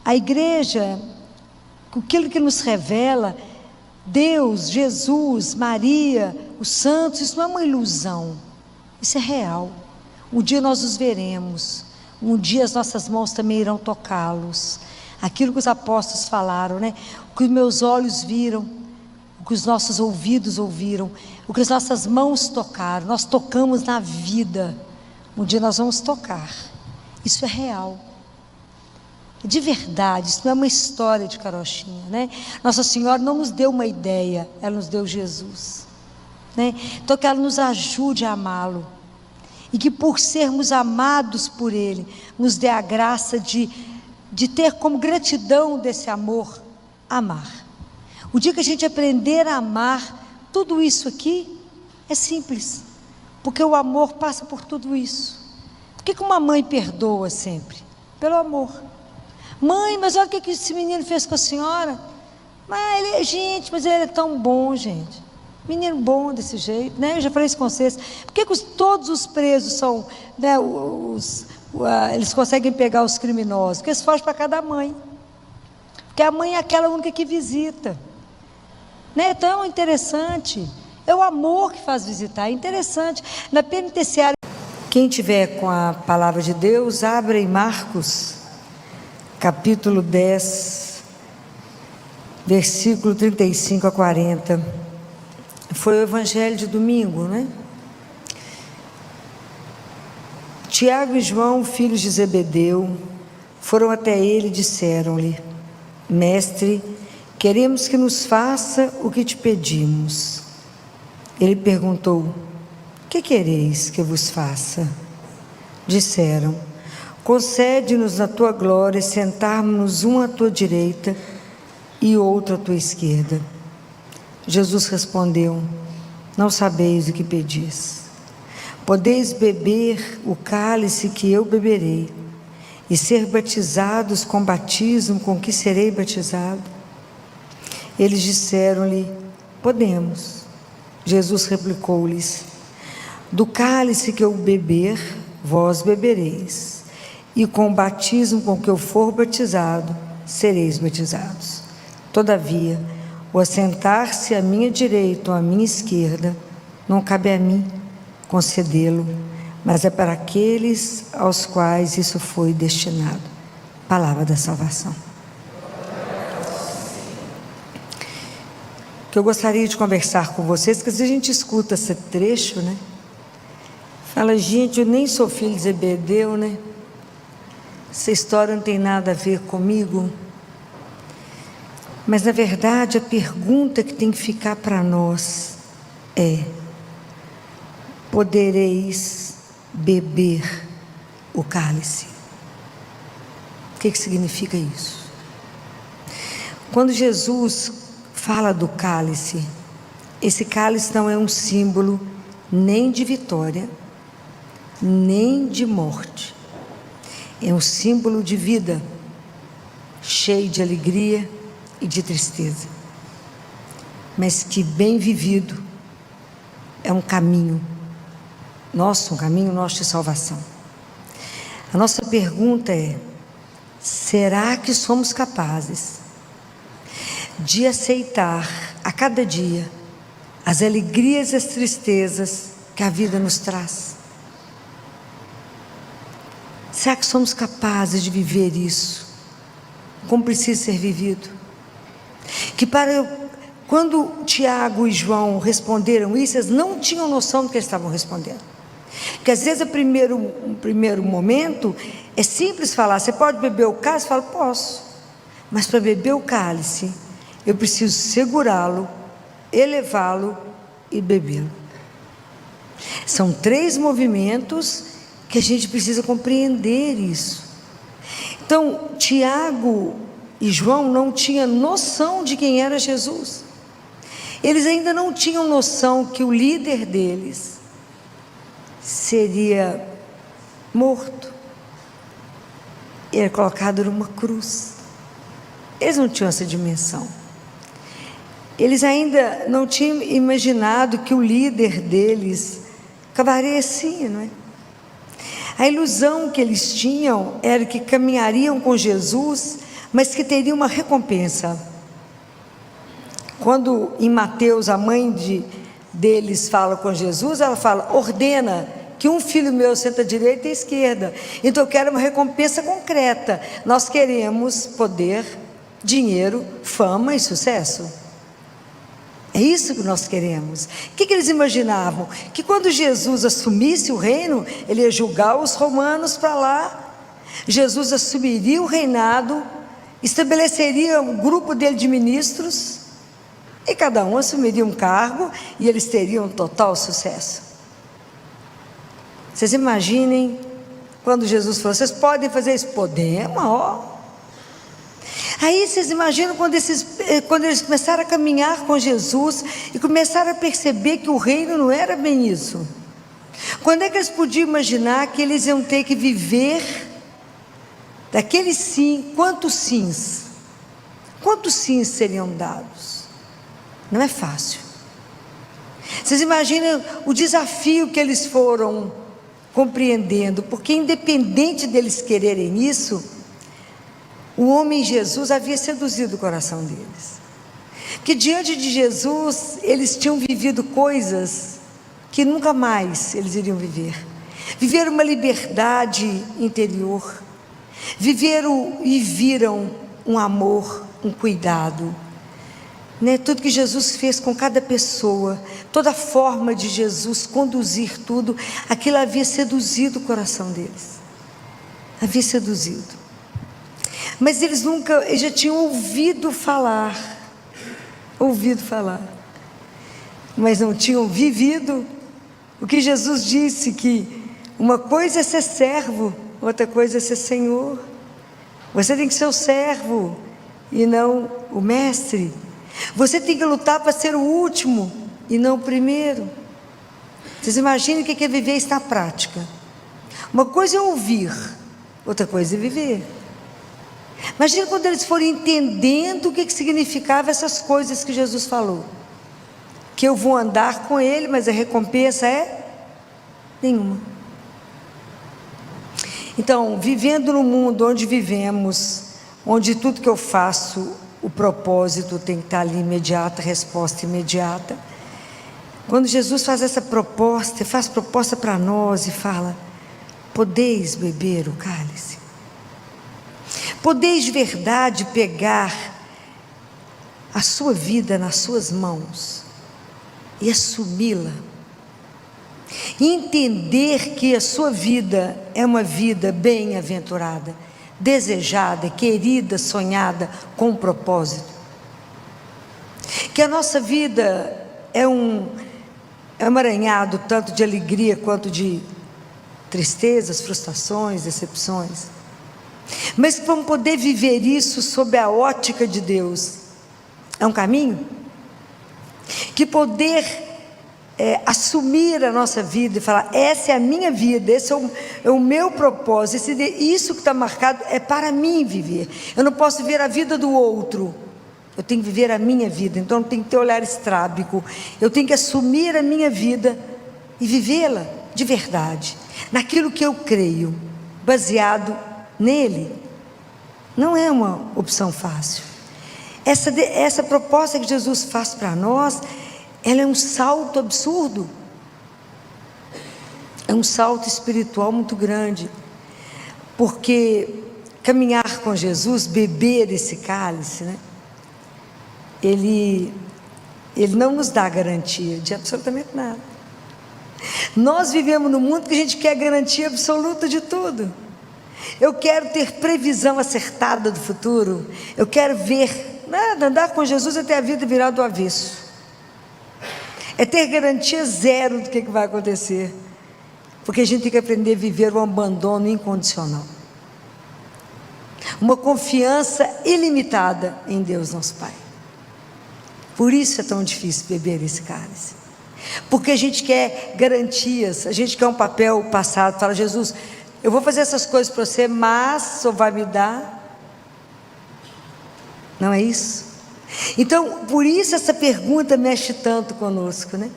Speaker 1: A igreja, aquilo que nos revela, Deus, Jesus, Maria, os santos, isso não é uma ilusão, isso é real. Um dia nós os veremos, um dia as nossas mãos também irão tocá-los. Aquilo que os apóstolos falaram, né? O que os meus olhos viram, o que os nossos ouvidos ouviram, o que as nossas mãos tocaram, nós tocamos na vida. Um dia nós vamos tocar. Isso é real. De verdade, isso não é uma história de carochinha, né? Nossa Senhora não nos deu uma ideia, ela nos deu Jesus, né? Então que ela nos ajude a amá-lo, e que por sermos amados por Ele, nos dê a graça de ter como gratidão desse amor, amar. O dia que a gente aprender a amar, tudo isso aqui é simples, porque o amor passa por tudo isso. Por que uma mãe perdoa sempre? Pelo amor. Mãe, mas olha o que esse menino fez com a senhora. Mas mas ele é tão bom, gente. Menino bom desse jeito, né? Eu já falei isso com vocês. Por que todos os presos são, né, eles conseguem pegar os criminosos? Porque eles fogem para cada mãe. Porque a mãe é aquela única que visita, né? Então é interessante. É o amor que faz visitar, é interessante. Na penitenciária, quem tiver com a palavra de Deus, abra em Marcos, capítulo 10, versículo 35 a 40. Foi o evangelho de domingo, né? Tiago e João, filhos de Zebedeu, foram até ele e disseram-lhe: Mestre, queremos que nos faça o que te pedimos. Ele perguntou: Que quereis que vos faça? Disseram: Concede-nos na tua glória sentarmos-nos um à tua direita e outro à tua esquerda. Jesus respondeu: Não sabeis o que pedis. Podeis beber o cálice que eu beberei, e ser batizados com batismo com que serei batizado? Eles disseram-lhe: Podemos. Jesus replicou-lhes: Do cálice que eu beber, vós bebereis, e com o batismo com que eu for batizado, sereis batizados. Todavia, o assentar-se à minha direita ou à minha esquerda, não cabe a mim concedê-lo, mas é para aqueles aos quais isso foi destinado. Palavra da salvação. Que eu gostaria de conversar com vocês, que às vezes a gente escuta esse trecho, né? Fala, gente, eu nem sou filho de Zebedeu, né? Essa história não tem nada a ver comigo. Mas, na verdade, a pergunta que tem que ficar para nós é: podereis beber o cálice? O que significa isso? Quando Jesus fala do cálice, esse cálice não é um símbolo nem de vitória, nem de morte. É um símbolo de vida, cheio de alegria e de tristeza, mas que bem vivido é um caminho nosso, de salvação. A nossa pergunta é: será que somos capazes de aceitar a cada dia as alegrias e as tristezas que a vida nos traz? Será que somos capazes de viver isso como precisa ser vivido? Que quando Tiago e João responderam isso, eles não tinham noção do que eles estavam respondendo. Porque às vezes, um primeiro momento, é simples falar: você pode beber o cálice? Fala: posso. Mas para beber o cálice, eu preciso segurá-lo, elevá-lo e bebê-lo. São 3 movimentos que a gente precisa compreender isso. Então, Tiago e João não tinham noção de quem era Jesus. Eles ainda não tinham noção que o líder deles seria morto, era colocado numa cruz. Eles não tinham essa dimensão. Eles ainda não tinham imaginado que o líder deles acabaria assim, não é? A ilusão que eles tinham era que caminhariam com Jesus, mas que teriam uma recompensa. Quando em Mateus a mãe deles fala com Jesus, ela fala: ordena que um filho meu senta à direita e à esquerda. Então eu quero uma recompensa concreta. Nós queremos poder, dinheiro, fama e sucesso. É isso que nós queremos. O que eles imaginavam? Que quando Jesus assumisse o reino, ele ia julgar os romanos para lá. Jesus assumiria o reinado, estabeleceria um grupo dele de ministros, e cada um assumiria um cargo, e eles teriam total sucesso. Vocês imaginem quando Jesus falou: vocês podem fazer isso? Podemos, ó. Aí vocês imaginam quando eles começaram a caminhar com Jesus e começaram a perceber que o reino não era bem isso. Quando é que eles podiam imaginar que eles iam ter que viver daqueles sim? Quantos sims? Quantos sims seriam dados? Não é fácil. Vocês imaginam o desafio que eles foram compreendendo, porque independente deles quererem isso, o homem Jesus havia seduzido o coração deles. Que diante de Jesus, eles tinham vivido coisas que nunca mais eles iriam viver. Viveram uma liberdade interior. Viveram e viram um amor, um cuidado. Tudo que Jesus fez com cada pessoa, toda a forma de Jesus conduzir tudo, aquilo havia seduzido o coração deles. Havia seduzido. Mas eles já tinham ouvido falar, mas não tinham vivido o que Jesus disse, que uma coisa é ser servo, outra coisa é ser senhor. Você tem que ser o servo e não o mestre. Você tem que lutar para ser o último e não o primeiro. Vocês imaginem o que é viver isso na prática. Uma coisa é ouvir, outra coisa é viver. Imagina quando eles foram entendendo o que significava essas coisas que Jesus falou. Que eu vou andar com ele, mas a recompensa é nenhuma. Então, vivendo no mundo onde vivemos, onde tudo que eu faço, o propósito tem que estar ali imediata, resposta imediata. Quando Jesus faz essa proposta, faz proposta para nós e fala: podeis beber o cálice. Podeis de verdade pegar a sua vida nas suas mãos e assumi-la, e entender que a sua vida é uma vida bem-aventurada, desejada, querida, sonhada, com propósito. Que a nossa vida é um emaranhado tanto de alegria quanto de tristezas, frustrações, decepções. Mas vamos poder viver isso sob a ótica de Deus. É um caminho que poder assumir a nossa vida e falar: essa é a minha vida, esse é o meu propósito, isso que está marcado é para mim viver. Eu não posso viver a vida do outro, eu tenho que viver a minha vida. Então não tem que ter olhar estrábico, eu tenho que assumir a minha vida e vivê-la de verdade, naquilo que eu creio, baseado nele. Não é uma opção fácil. Essa proposta que Jesus faz para nós, ela é um salto absurdo, é um salto espiritual muito grande, porque caminhar com Jesus, beber esse cálice, ele não nos dá garantia de absolutamente nada. Nós vivemos num mundo que a gente quer garantia absoluta de tudo. Eu quero ter previsão acertada do futuro, eu quero ver, andar com Jesus é ter a vida virada do avesso, é ter garantia zero do que vai acontecer, porque a gente tem que aprender a viver o abandono incondicional, uma confiança ilimitada em Deus nosso Pai. Por isso é tão difícil beber esse cálice, porque a gente quer garantias, a gente quer um papel passado. Fala: Jesus, eu vou fazer essas coisas para você, mas só vai me dar. Não é isso? Então, por isso essa pergunta mexe tanto conosco, né?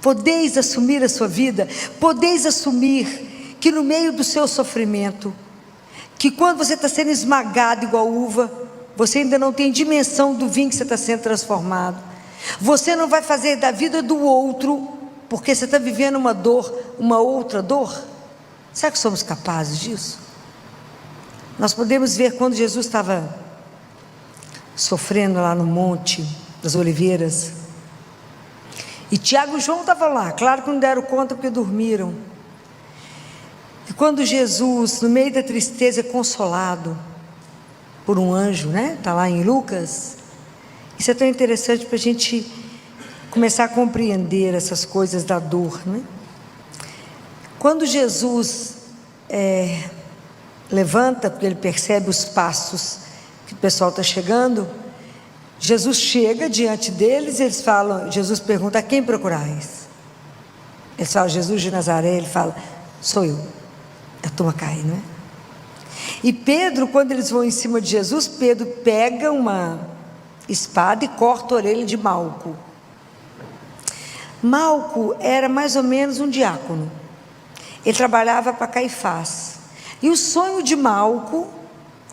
Speaker 1: Podeis assumir a sua vida? Podeis assumir que no meio do seu sofrimento, que quando você está sendo esmagado igual uva, você ainda não tem dimensão do vinho que você está sendo transformado. Você não vai fazer da vida do outro, porque você está vivendo uma dor, uma outra dor. Será que somos capazes disso? Nós podemos ver quando Jesus estava sofrendo lá no Monte das Oliveiras, e Tiago e João estavam lá, claro que não deram conta porque dormiram. E quando Jesus, no meio da tristeza, é consolado por um anjo, né? Está lá em Lucas. Isso é tão interessante para a gente começar a compreender essas coisas da dor, né? Quando Jesus levanta, porque ele percebe os passos que o pessoal está chegando, Jesus chega diante deles e eles falam, Jesus pergunta: a quem procurais? Eles falam: Jesus de Nazaré. Ele fala: sou eu. A turma cai, não é? E Pedro, quando eles vão em cima de Jesus, Pedro pega uma espada e corta a orelha de Malco. Malco era mais ou menos um diácono. Ele trabalhava para Caifás. E o sonho de Malco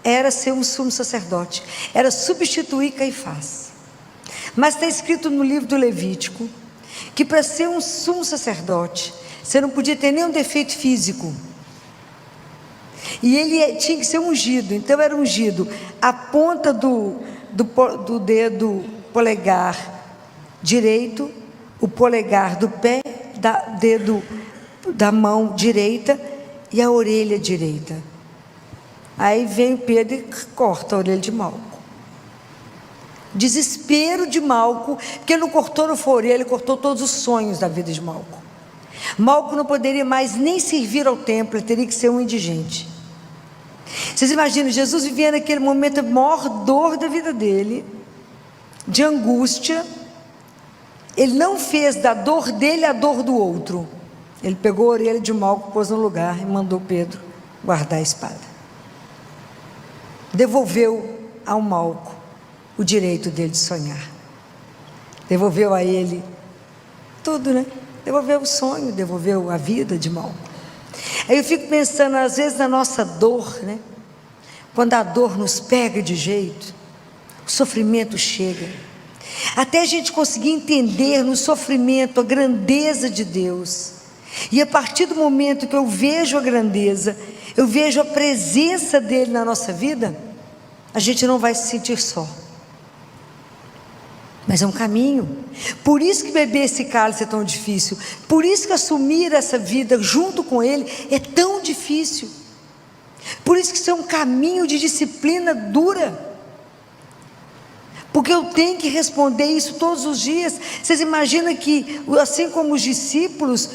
Speaker 1: era ser um sumo sacerdote, era substituir Caifás. Mas está escrito no livro do Levítico que para ser um sumo sacerdote você não podia ter nenhum defeito físico, e ele tinha que ser ungido. Então era ungido a ponta do dedo polegar direito, o polegar do pé, dedo da mão direita e a orelha direita. Aí vem o Pedro e corta a orelha de Malco. Desespero de Malco, porque ele não cortou a orelha, ele cortou todos os sonhos da vida de Malco. Malco não poderia mais nem servir ao templo, ele teria que ser um indigente. Vocês imaginam, Jesus vivia naquele momento a maior dor da vida dele, de angústia. Ele não fez da dor dele a dor do outro. Ele pegou a orelha de Malco, pôs no lugar e mandou Pedro guardar a espada. Devolveu ao Malco o direito dele de sonhar. Devolveu a ele tudo, né? Devolveu o sonho, devolveu a vida de Malco. Aí eu fico pensando, às vezes, na nossa dor, né? Quando a dor nos pega de jeito, o sofrimento chega, até a gente conseguir entender no sofrimento a grandeza de Deus. E a partir do momento que eu vejo a grandeza, eu vejo a presença dele na nossa vida, a gente não vai se sentir só. Mas é um caminho. Por isso que beber esse cálice é tão difícil. Por isso que assumir essa vida junto com ele é tão difícil. Por isso que isso é um caminho de disciplina dura. Porque eu tenho que responder isso todos os dias. Vocês imaginam que, assim como os discípulos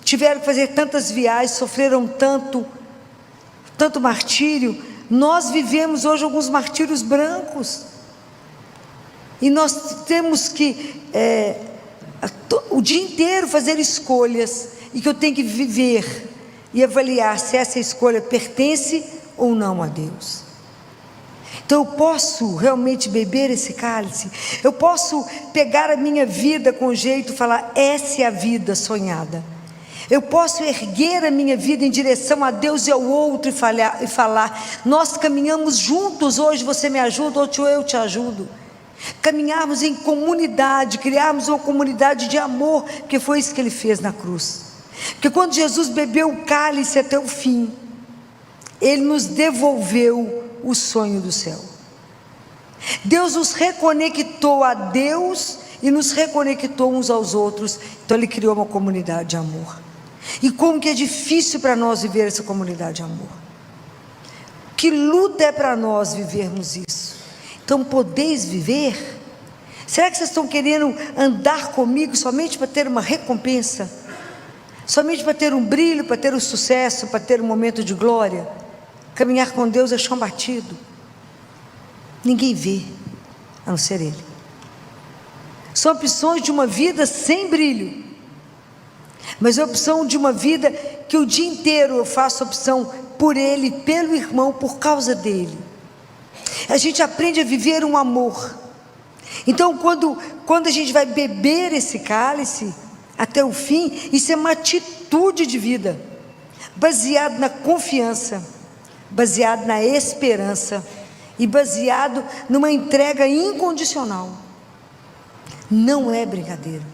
Speaker 1: tiveram que fazer tantas viagens, sofreram tanto martírio, nós vivemos hoje alguns martírios brancos. E nós temos que o dia inteiro fazer escolhas, e que eu tenho que viver e avaliar se essa escolha pertence ou não a Deus. Então eu posso realmente beber esse cálice, eu posso pegar a minha vida com jeito e falar: essa é a vida sonhada. Eu posso erguer a minha vida em direção a Deus e ao outro e falar: nós caminhamos juntos, hoje você me ajuda, hoje eu te ajudo. Caminharmos em comunidade, criarmos uma comunidade de amor, porque foi isso que ele fez na cruz. Porque quando Jesus bebeu o cálice até o fim, ele nos devolveu o sonho do céu. Deus nos reconectou a Deus e nos reconectou uns aos outros. Então ele criou uma comunidade de amor. E como que é difícil para nós viver essa comunidade de amor. Que luta é para nós vivermos isso. Então, podeis viver? Será que vocês estão querendo andar comigo somente para ter uma recompensa? Somente para ter um brilho, para ter um sucesso, para ter um momento de glória? Caminhar com Deus é chão batido. Ninguém vê, a não ser Ele. São opções de uma vida sem brilho, mas é a opção de uma vida que o dia inteiro eu faço opção por Ele, pelo irmão, por causa dele. A gente aprende a viver um amor Então, quando a gente vai beber esse cálice até o fim, isso é uma atitude de vida, baseado na confiança, baseado na esperança e baseado numa entrega incondicional. Não é brincadeira.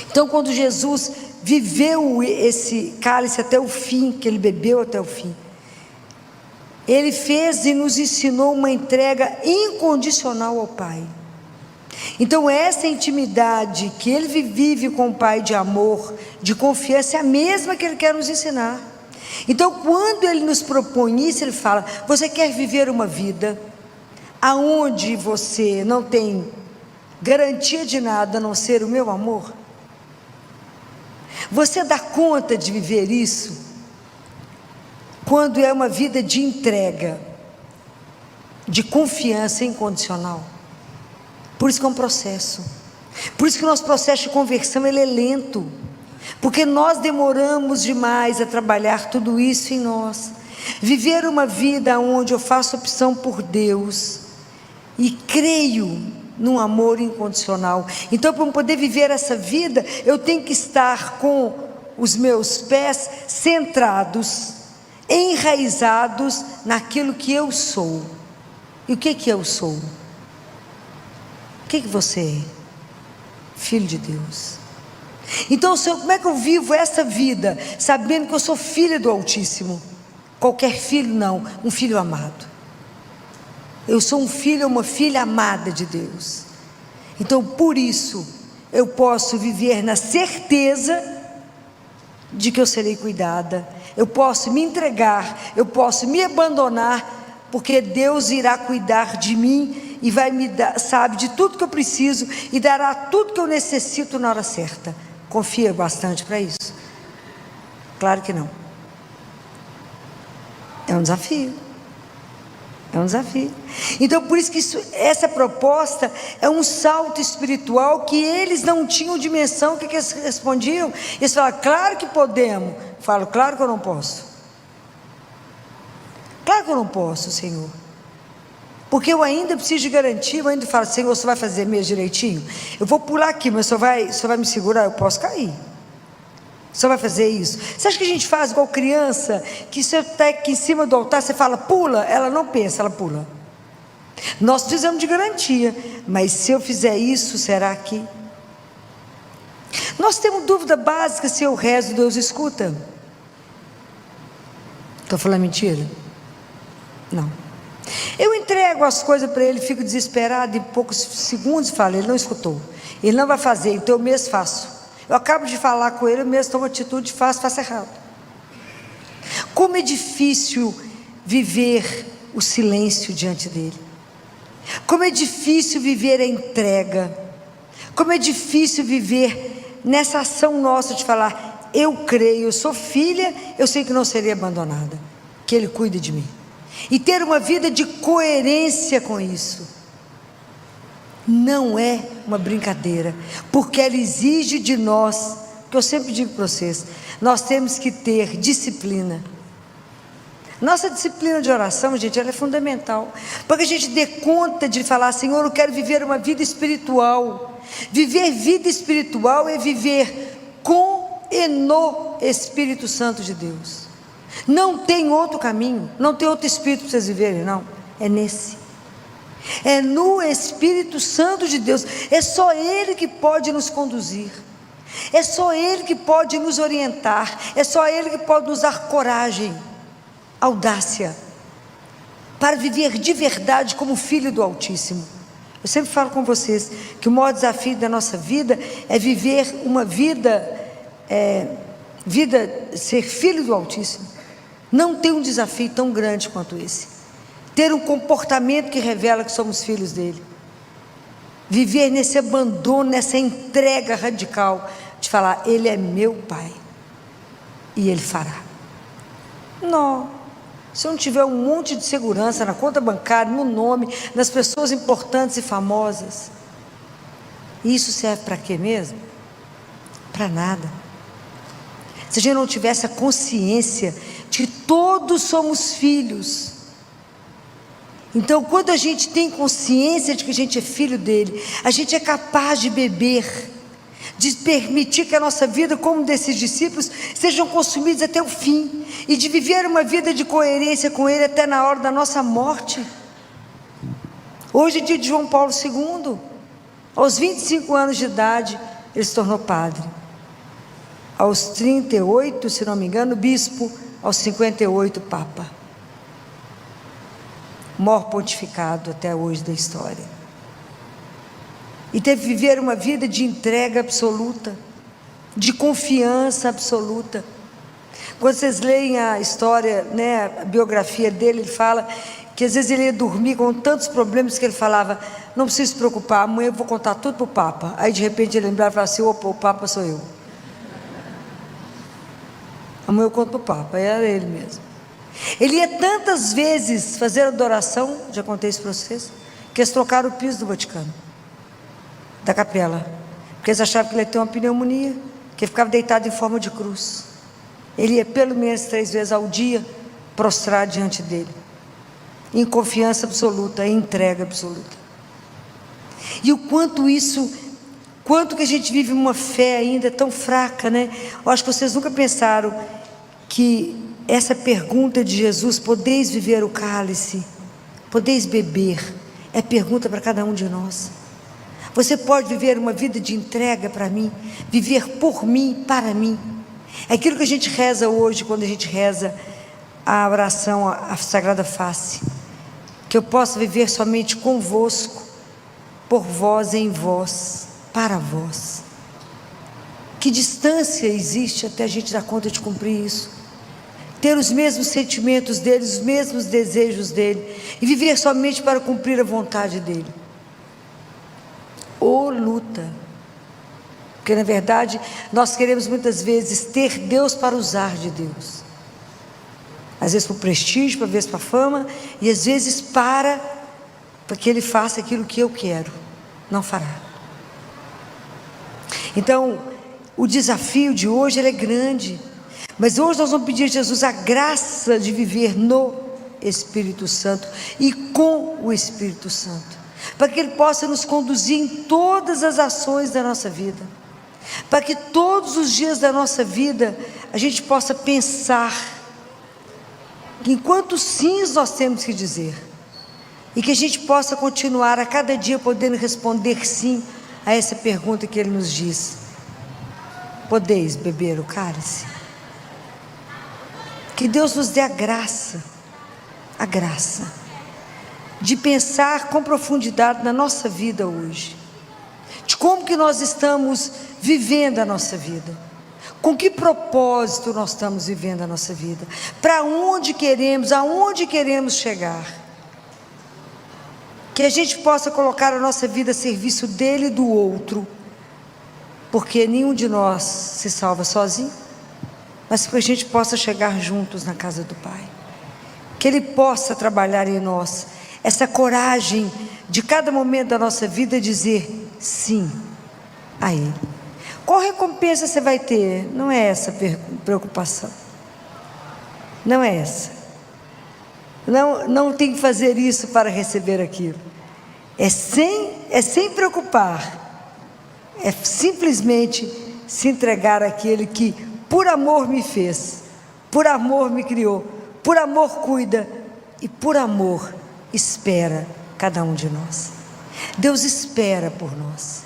Speaker 1: Então, quando Jesus viveu esse cálice até o fim, que ele bebeu até o fim, ele fez e nos ensinou uma entrega incondicional ao Pai. Então, essa intimidade que ele vive com o Pai, de amor, de confiança, é a mesma que ele quer nos ensinar. Então, quando ele nos propõe isso, ele fala: você quer viver uma vida aonde você não tem garantia de nada a não ser o meu amor? Você dá conta de viver isso? Quando é uma vida de entrega, de confiança incondicional. Por isso que é um processo. Por isso que o nosso processo de conversão, ele é lento, porque nós demoramos demais a trabalhar tudo isso em nós. Viver uma vida onde eu faço opção por Deus e creio num amor incondicional. Então, para eu poder viver essa vida, eu tenho que estar com os meus pés centrados, enraizados naquilo que eu sou. E o que eu sou? O que você é? Filho de Deus. Então, Senhor, como é que eu vivo essa vida, sabendo que eu sou filha do Altíssimo? Qualquer filho não, um filho amado. Eu sou um filho ou uma filha amada de Deus. Então, por isso, eu posso viver na certeza de que eu serei cuidada. Eu posso me entregar, eu posso me abandonar, porque Deus irá cuidar de mim e vai me dar, sabe, de tudo que eu preciso e dará tudo que eu necessito na hora certa. Confia bastante para isso? Claro que não. É um desafio. É um desafio. Então, por isso que essa proposta é um salto espiritual que eles não tinham dimensão. O que eles respondiam? Eles falaram: claro que podemos. Eu falo: claro que eu não posso. Claro que eu não posso, Senhor. Porque eu ainda preciso de garantia. Eu ainda falo: Senhor, você vai fazer mesmo direitinho? Eu vou pular aqui, mas o Senhor vai me segurar? Eu posso cair. Você vai fazer isso? Você acha que a gente faz igual criança, que você está aqui em cima do altar, você fala pula? Ela não pensa, ela pula. Nós precisamos de garantia. Mas se eu fizer isso, será que? Nós temos dúvida básica se eu rezo, Deus escuta. Estou falando mentira? Não. Eu entrego as coisas para ele, fico desesperado, em poucos segundos falo: ele não escutou, ele não vai fazer, então eu mesmo faço. Eu acabo de falar com ele, eu mesmo tomo atitude, faço errado. Como é difícil viver o silêncio diante dele. Como é difícil viver a entrega. Como é difícil viver nessa ação nossa de falar: eu creio, eu sou filha, eu sei que não serei abandonada, que ele cuide de mim. E ter uma vida de coerência com isso. Não é uma brincadeira, porque ela exige de nós, que eu sempre digo para vocês, nós temos que ter disciplina. Nossa disciplina de oração, gente, ela é fundamental, para que a gente dê conta de falar: Senhor, eu quero viver uma vida espiritual. Viver vida espiritual é viver com e no Espírito Santo de Deus. Não tem outro caminho, não tem outro Espírito para vocês viverem, não, é nesse. É no Espírito Santo de Deus. É só Ele que pode nos conduzir, é só Ele que pode nos orientar, é só Ele que pode nos dar coragem, audácia, para viver de verdade como filho do Altíssimo. Eu sempre falo com vocês que o maior desafio da nossa vida é viver uma vida, ser filho do Altíssimo. Não tem um desafio tão grande quanto esse. Ter um comportamento que revela que somos filhos dele. Viver nesse abandono, nessa entrega radical, de falar: ele é meu pai e ele fará. Não, se eu não tiver um monte de segurança na conta bancária, no nome, nas pessoas importantes e famosas, isso serve para quê mesmo? Para nada. Se a gente não tivesse a consciência de que todos somos filhos, Então, quando a gente tem consciência de que a gente é filho dele, a gente é capaz de beber, de permitir que a nossa vida, como desses discípulos, sejam consumidos até o fim, e de viver uma vida de coerência com ele até na hora da nossa morte. Hoje é dia de João Paulo II. Aos 25 anos de idade, ele se tornou padre. Aos 38, se não me engano, bispo. Aos 58, papa. O maior pontificado até hoje da história. E teve que viver uma vida de entrega absoluta, de confiança absoluta. Quando vocês leem a história, a biografia dele, ele fala que às vezes ele ia dormir com tantos problemas que ele falava: não precisa se preocupar, amanhã eu vou contar tudo para o Papa. Aí de repente ele lembrava e falava assim: opa, o Papa sou eu. Amanhã eu conto para o Papa. Aí era ele mesmo. Ele ia tantas vezes fazer adoração, já contei isso para vocês, que eles trocaram o piso do Vaticano, da capela, porque eles achavam que ele ia ter uma pneumonia, que ele ficava deitado em forma de cruz. Ele ia pelo menos 3 vezes ao dia prostrar diante dele, em confiança absoluta, em entrega absoluta. E o quanto que a gente vive uma fé ainda tão fraca, né? Eu acho que vocês nunca pensaram que essa pergunta de Jesus: podeis viver o cálice, podeis beber, é pergunta para cada um de nós. Você pode viver uma vida de entrega para mim, viver por mim, para mim. É aquilo que a gente reza hoje, quando a gente reza a oração, a Sagrada Face, que eu possa viver somente convosco, por vós, em vós, para vós. Que distância existe até a gente dar conta de cumprir isso? Ter os mesmos sentimentos dele, os mesmos desejos dele, e viver somente para cumprir a vontade dele. Ô luta! Porque na verdade nós queremos muitas vezes ter Deus para usar de Deus, às vezes por prestígio, às vezes para fama, e às vezes para que ele faça aquilo que eu quero. Não fará. Então o desafio de hoje ele é grande, mas hoje nós vamos pedir a Jesus a graça de viver no Espírito Santo e com o Espírito Santo, para que ele possa nos conduzir em todas as ações da nossa vida, para que todos os dias da nossa vida a gente possa pensar em quantos sims nós temos que dizer, e que a gente possa continuar a cada dia podendo responder sim a essa pergunta que ele nos diz: podeis beber o cálice? Que Deus nos dê a graça de pensar com profundidade na nossa vida hoje, de como que nós estamos vivendo a nossa vida, com que propósito nós estamos vivendo a nossa vida, para onde queremos, aonde queremos chegar, que a gente possa colocar a nossa vida a serviço dele e do outro, porque nenhum de nós se salva sozinho, mas que a gente possa chegar juntos na casa do Pai, que ele possa trabalhar em nós essa coragem de cada momento da nossa vida dizer sim a ele. Qual recompensa você vai ter? Não é essa preocupação, não é essa, não tem que fazer isso para receber aquilo, é sem preocupar, é simplesmente se entregar àquele que por amor me fez, por amor me criou, por amor cuida e por amor espera cada um de nós. Deus espera por nós.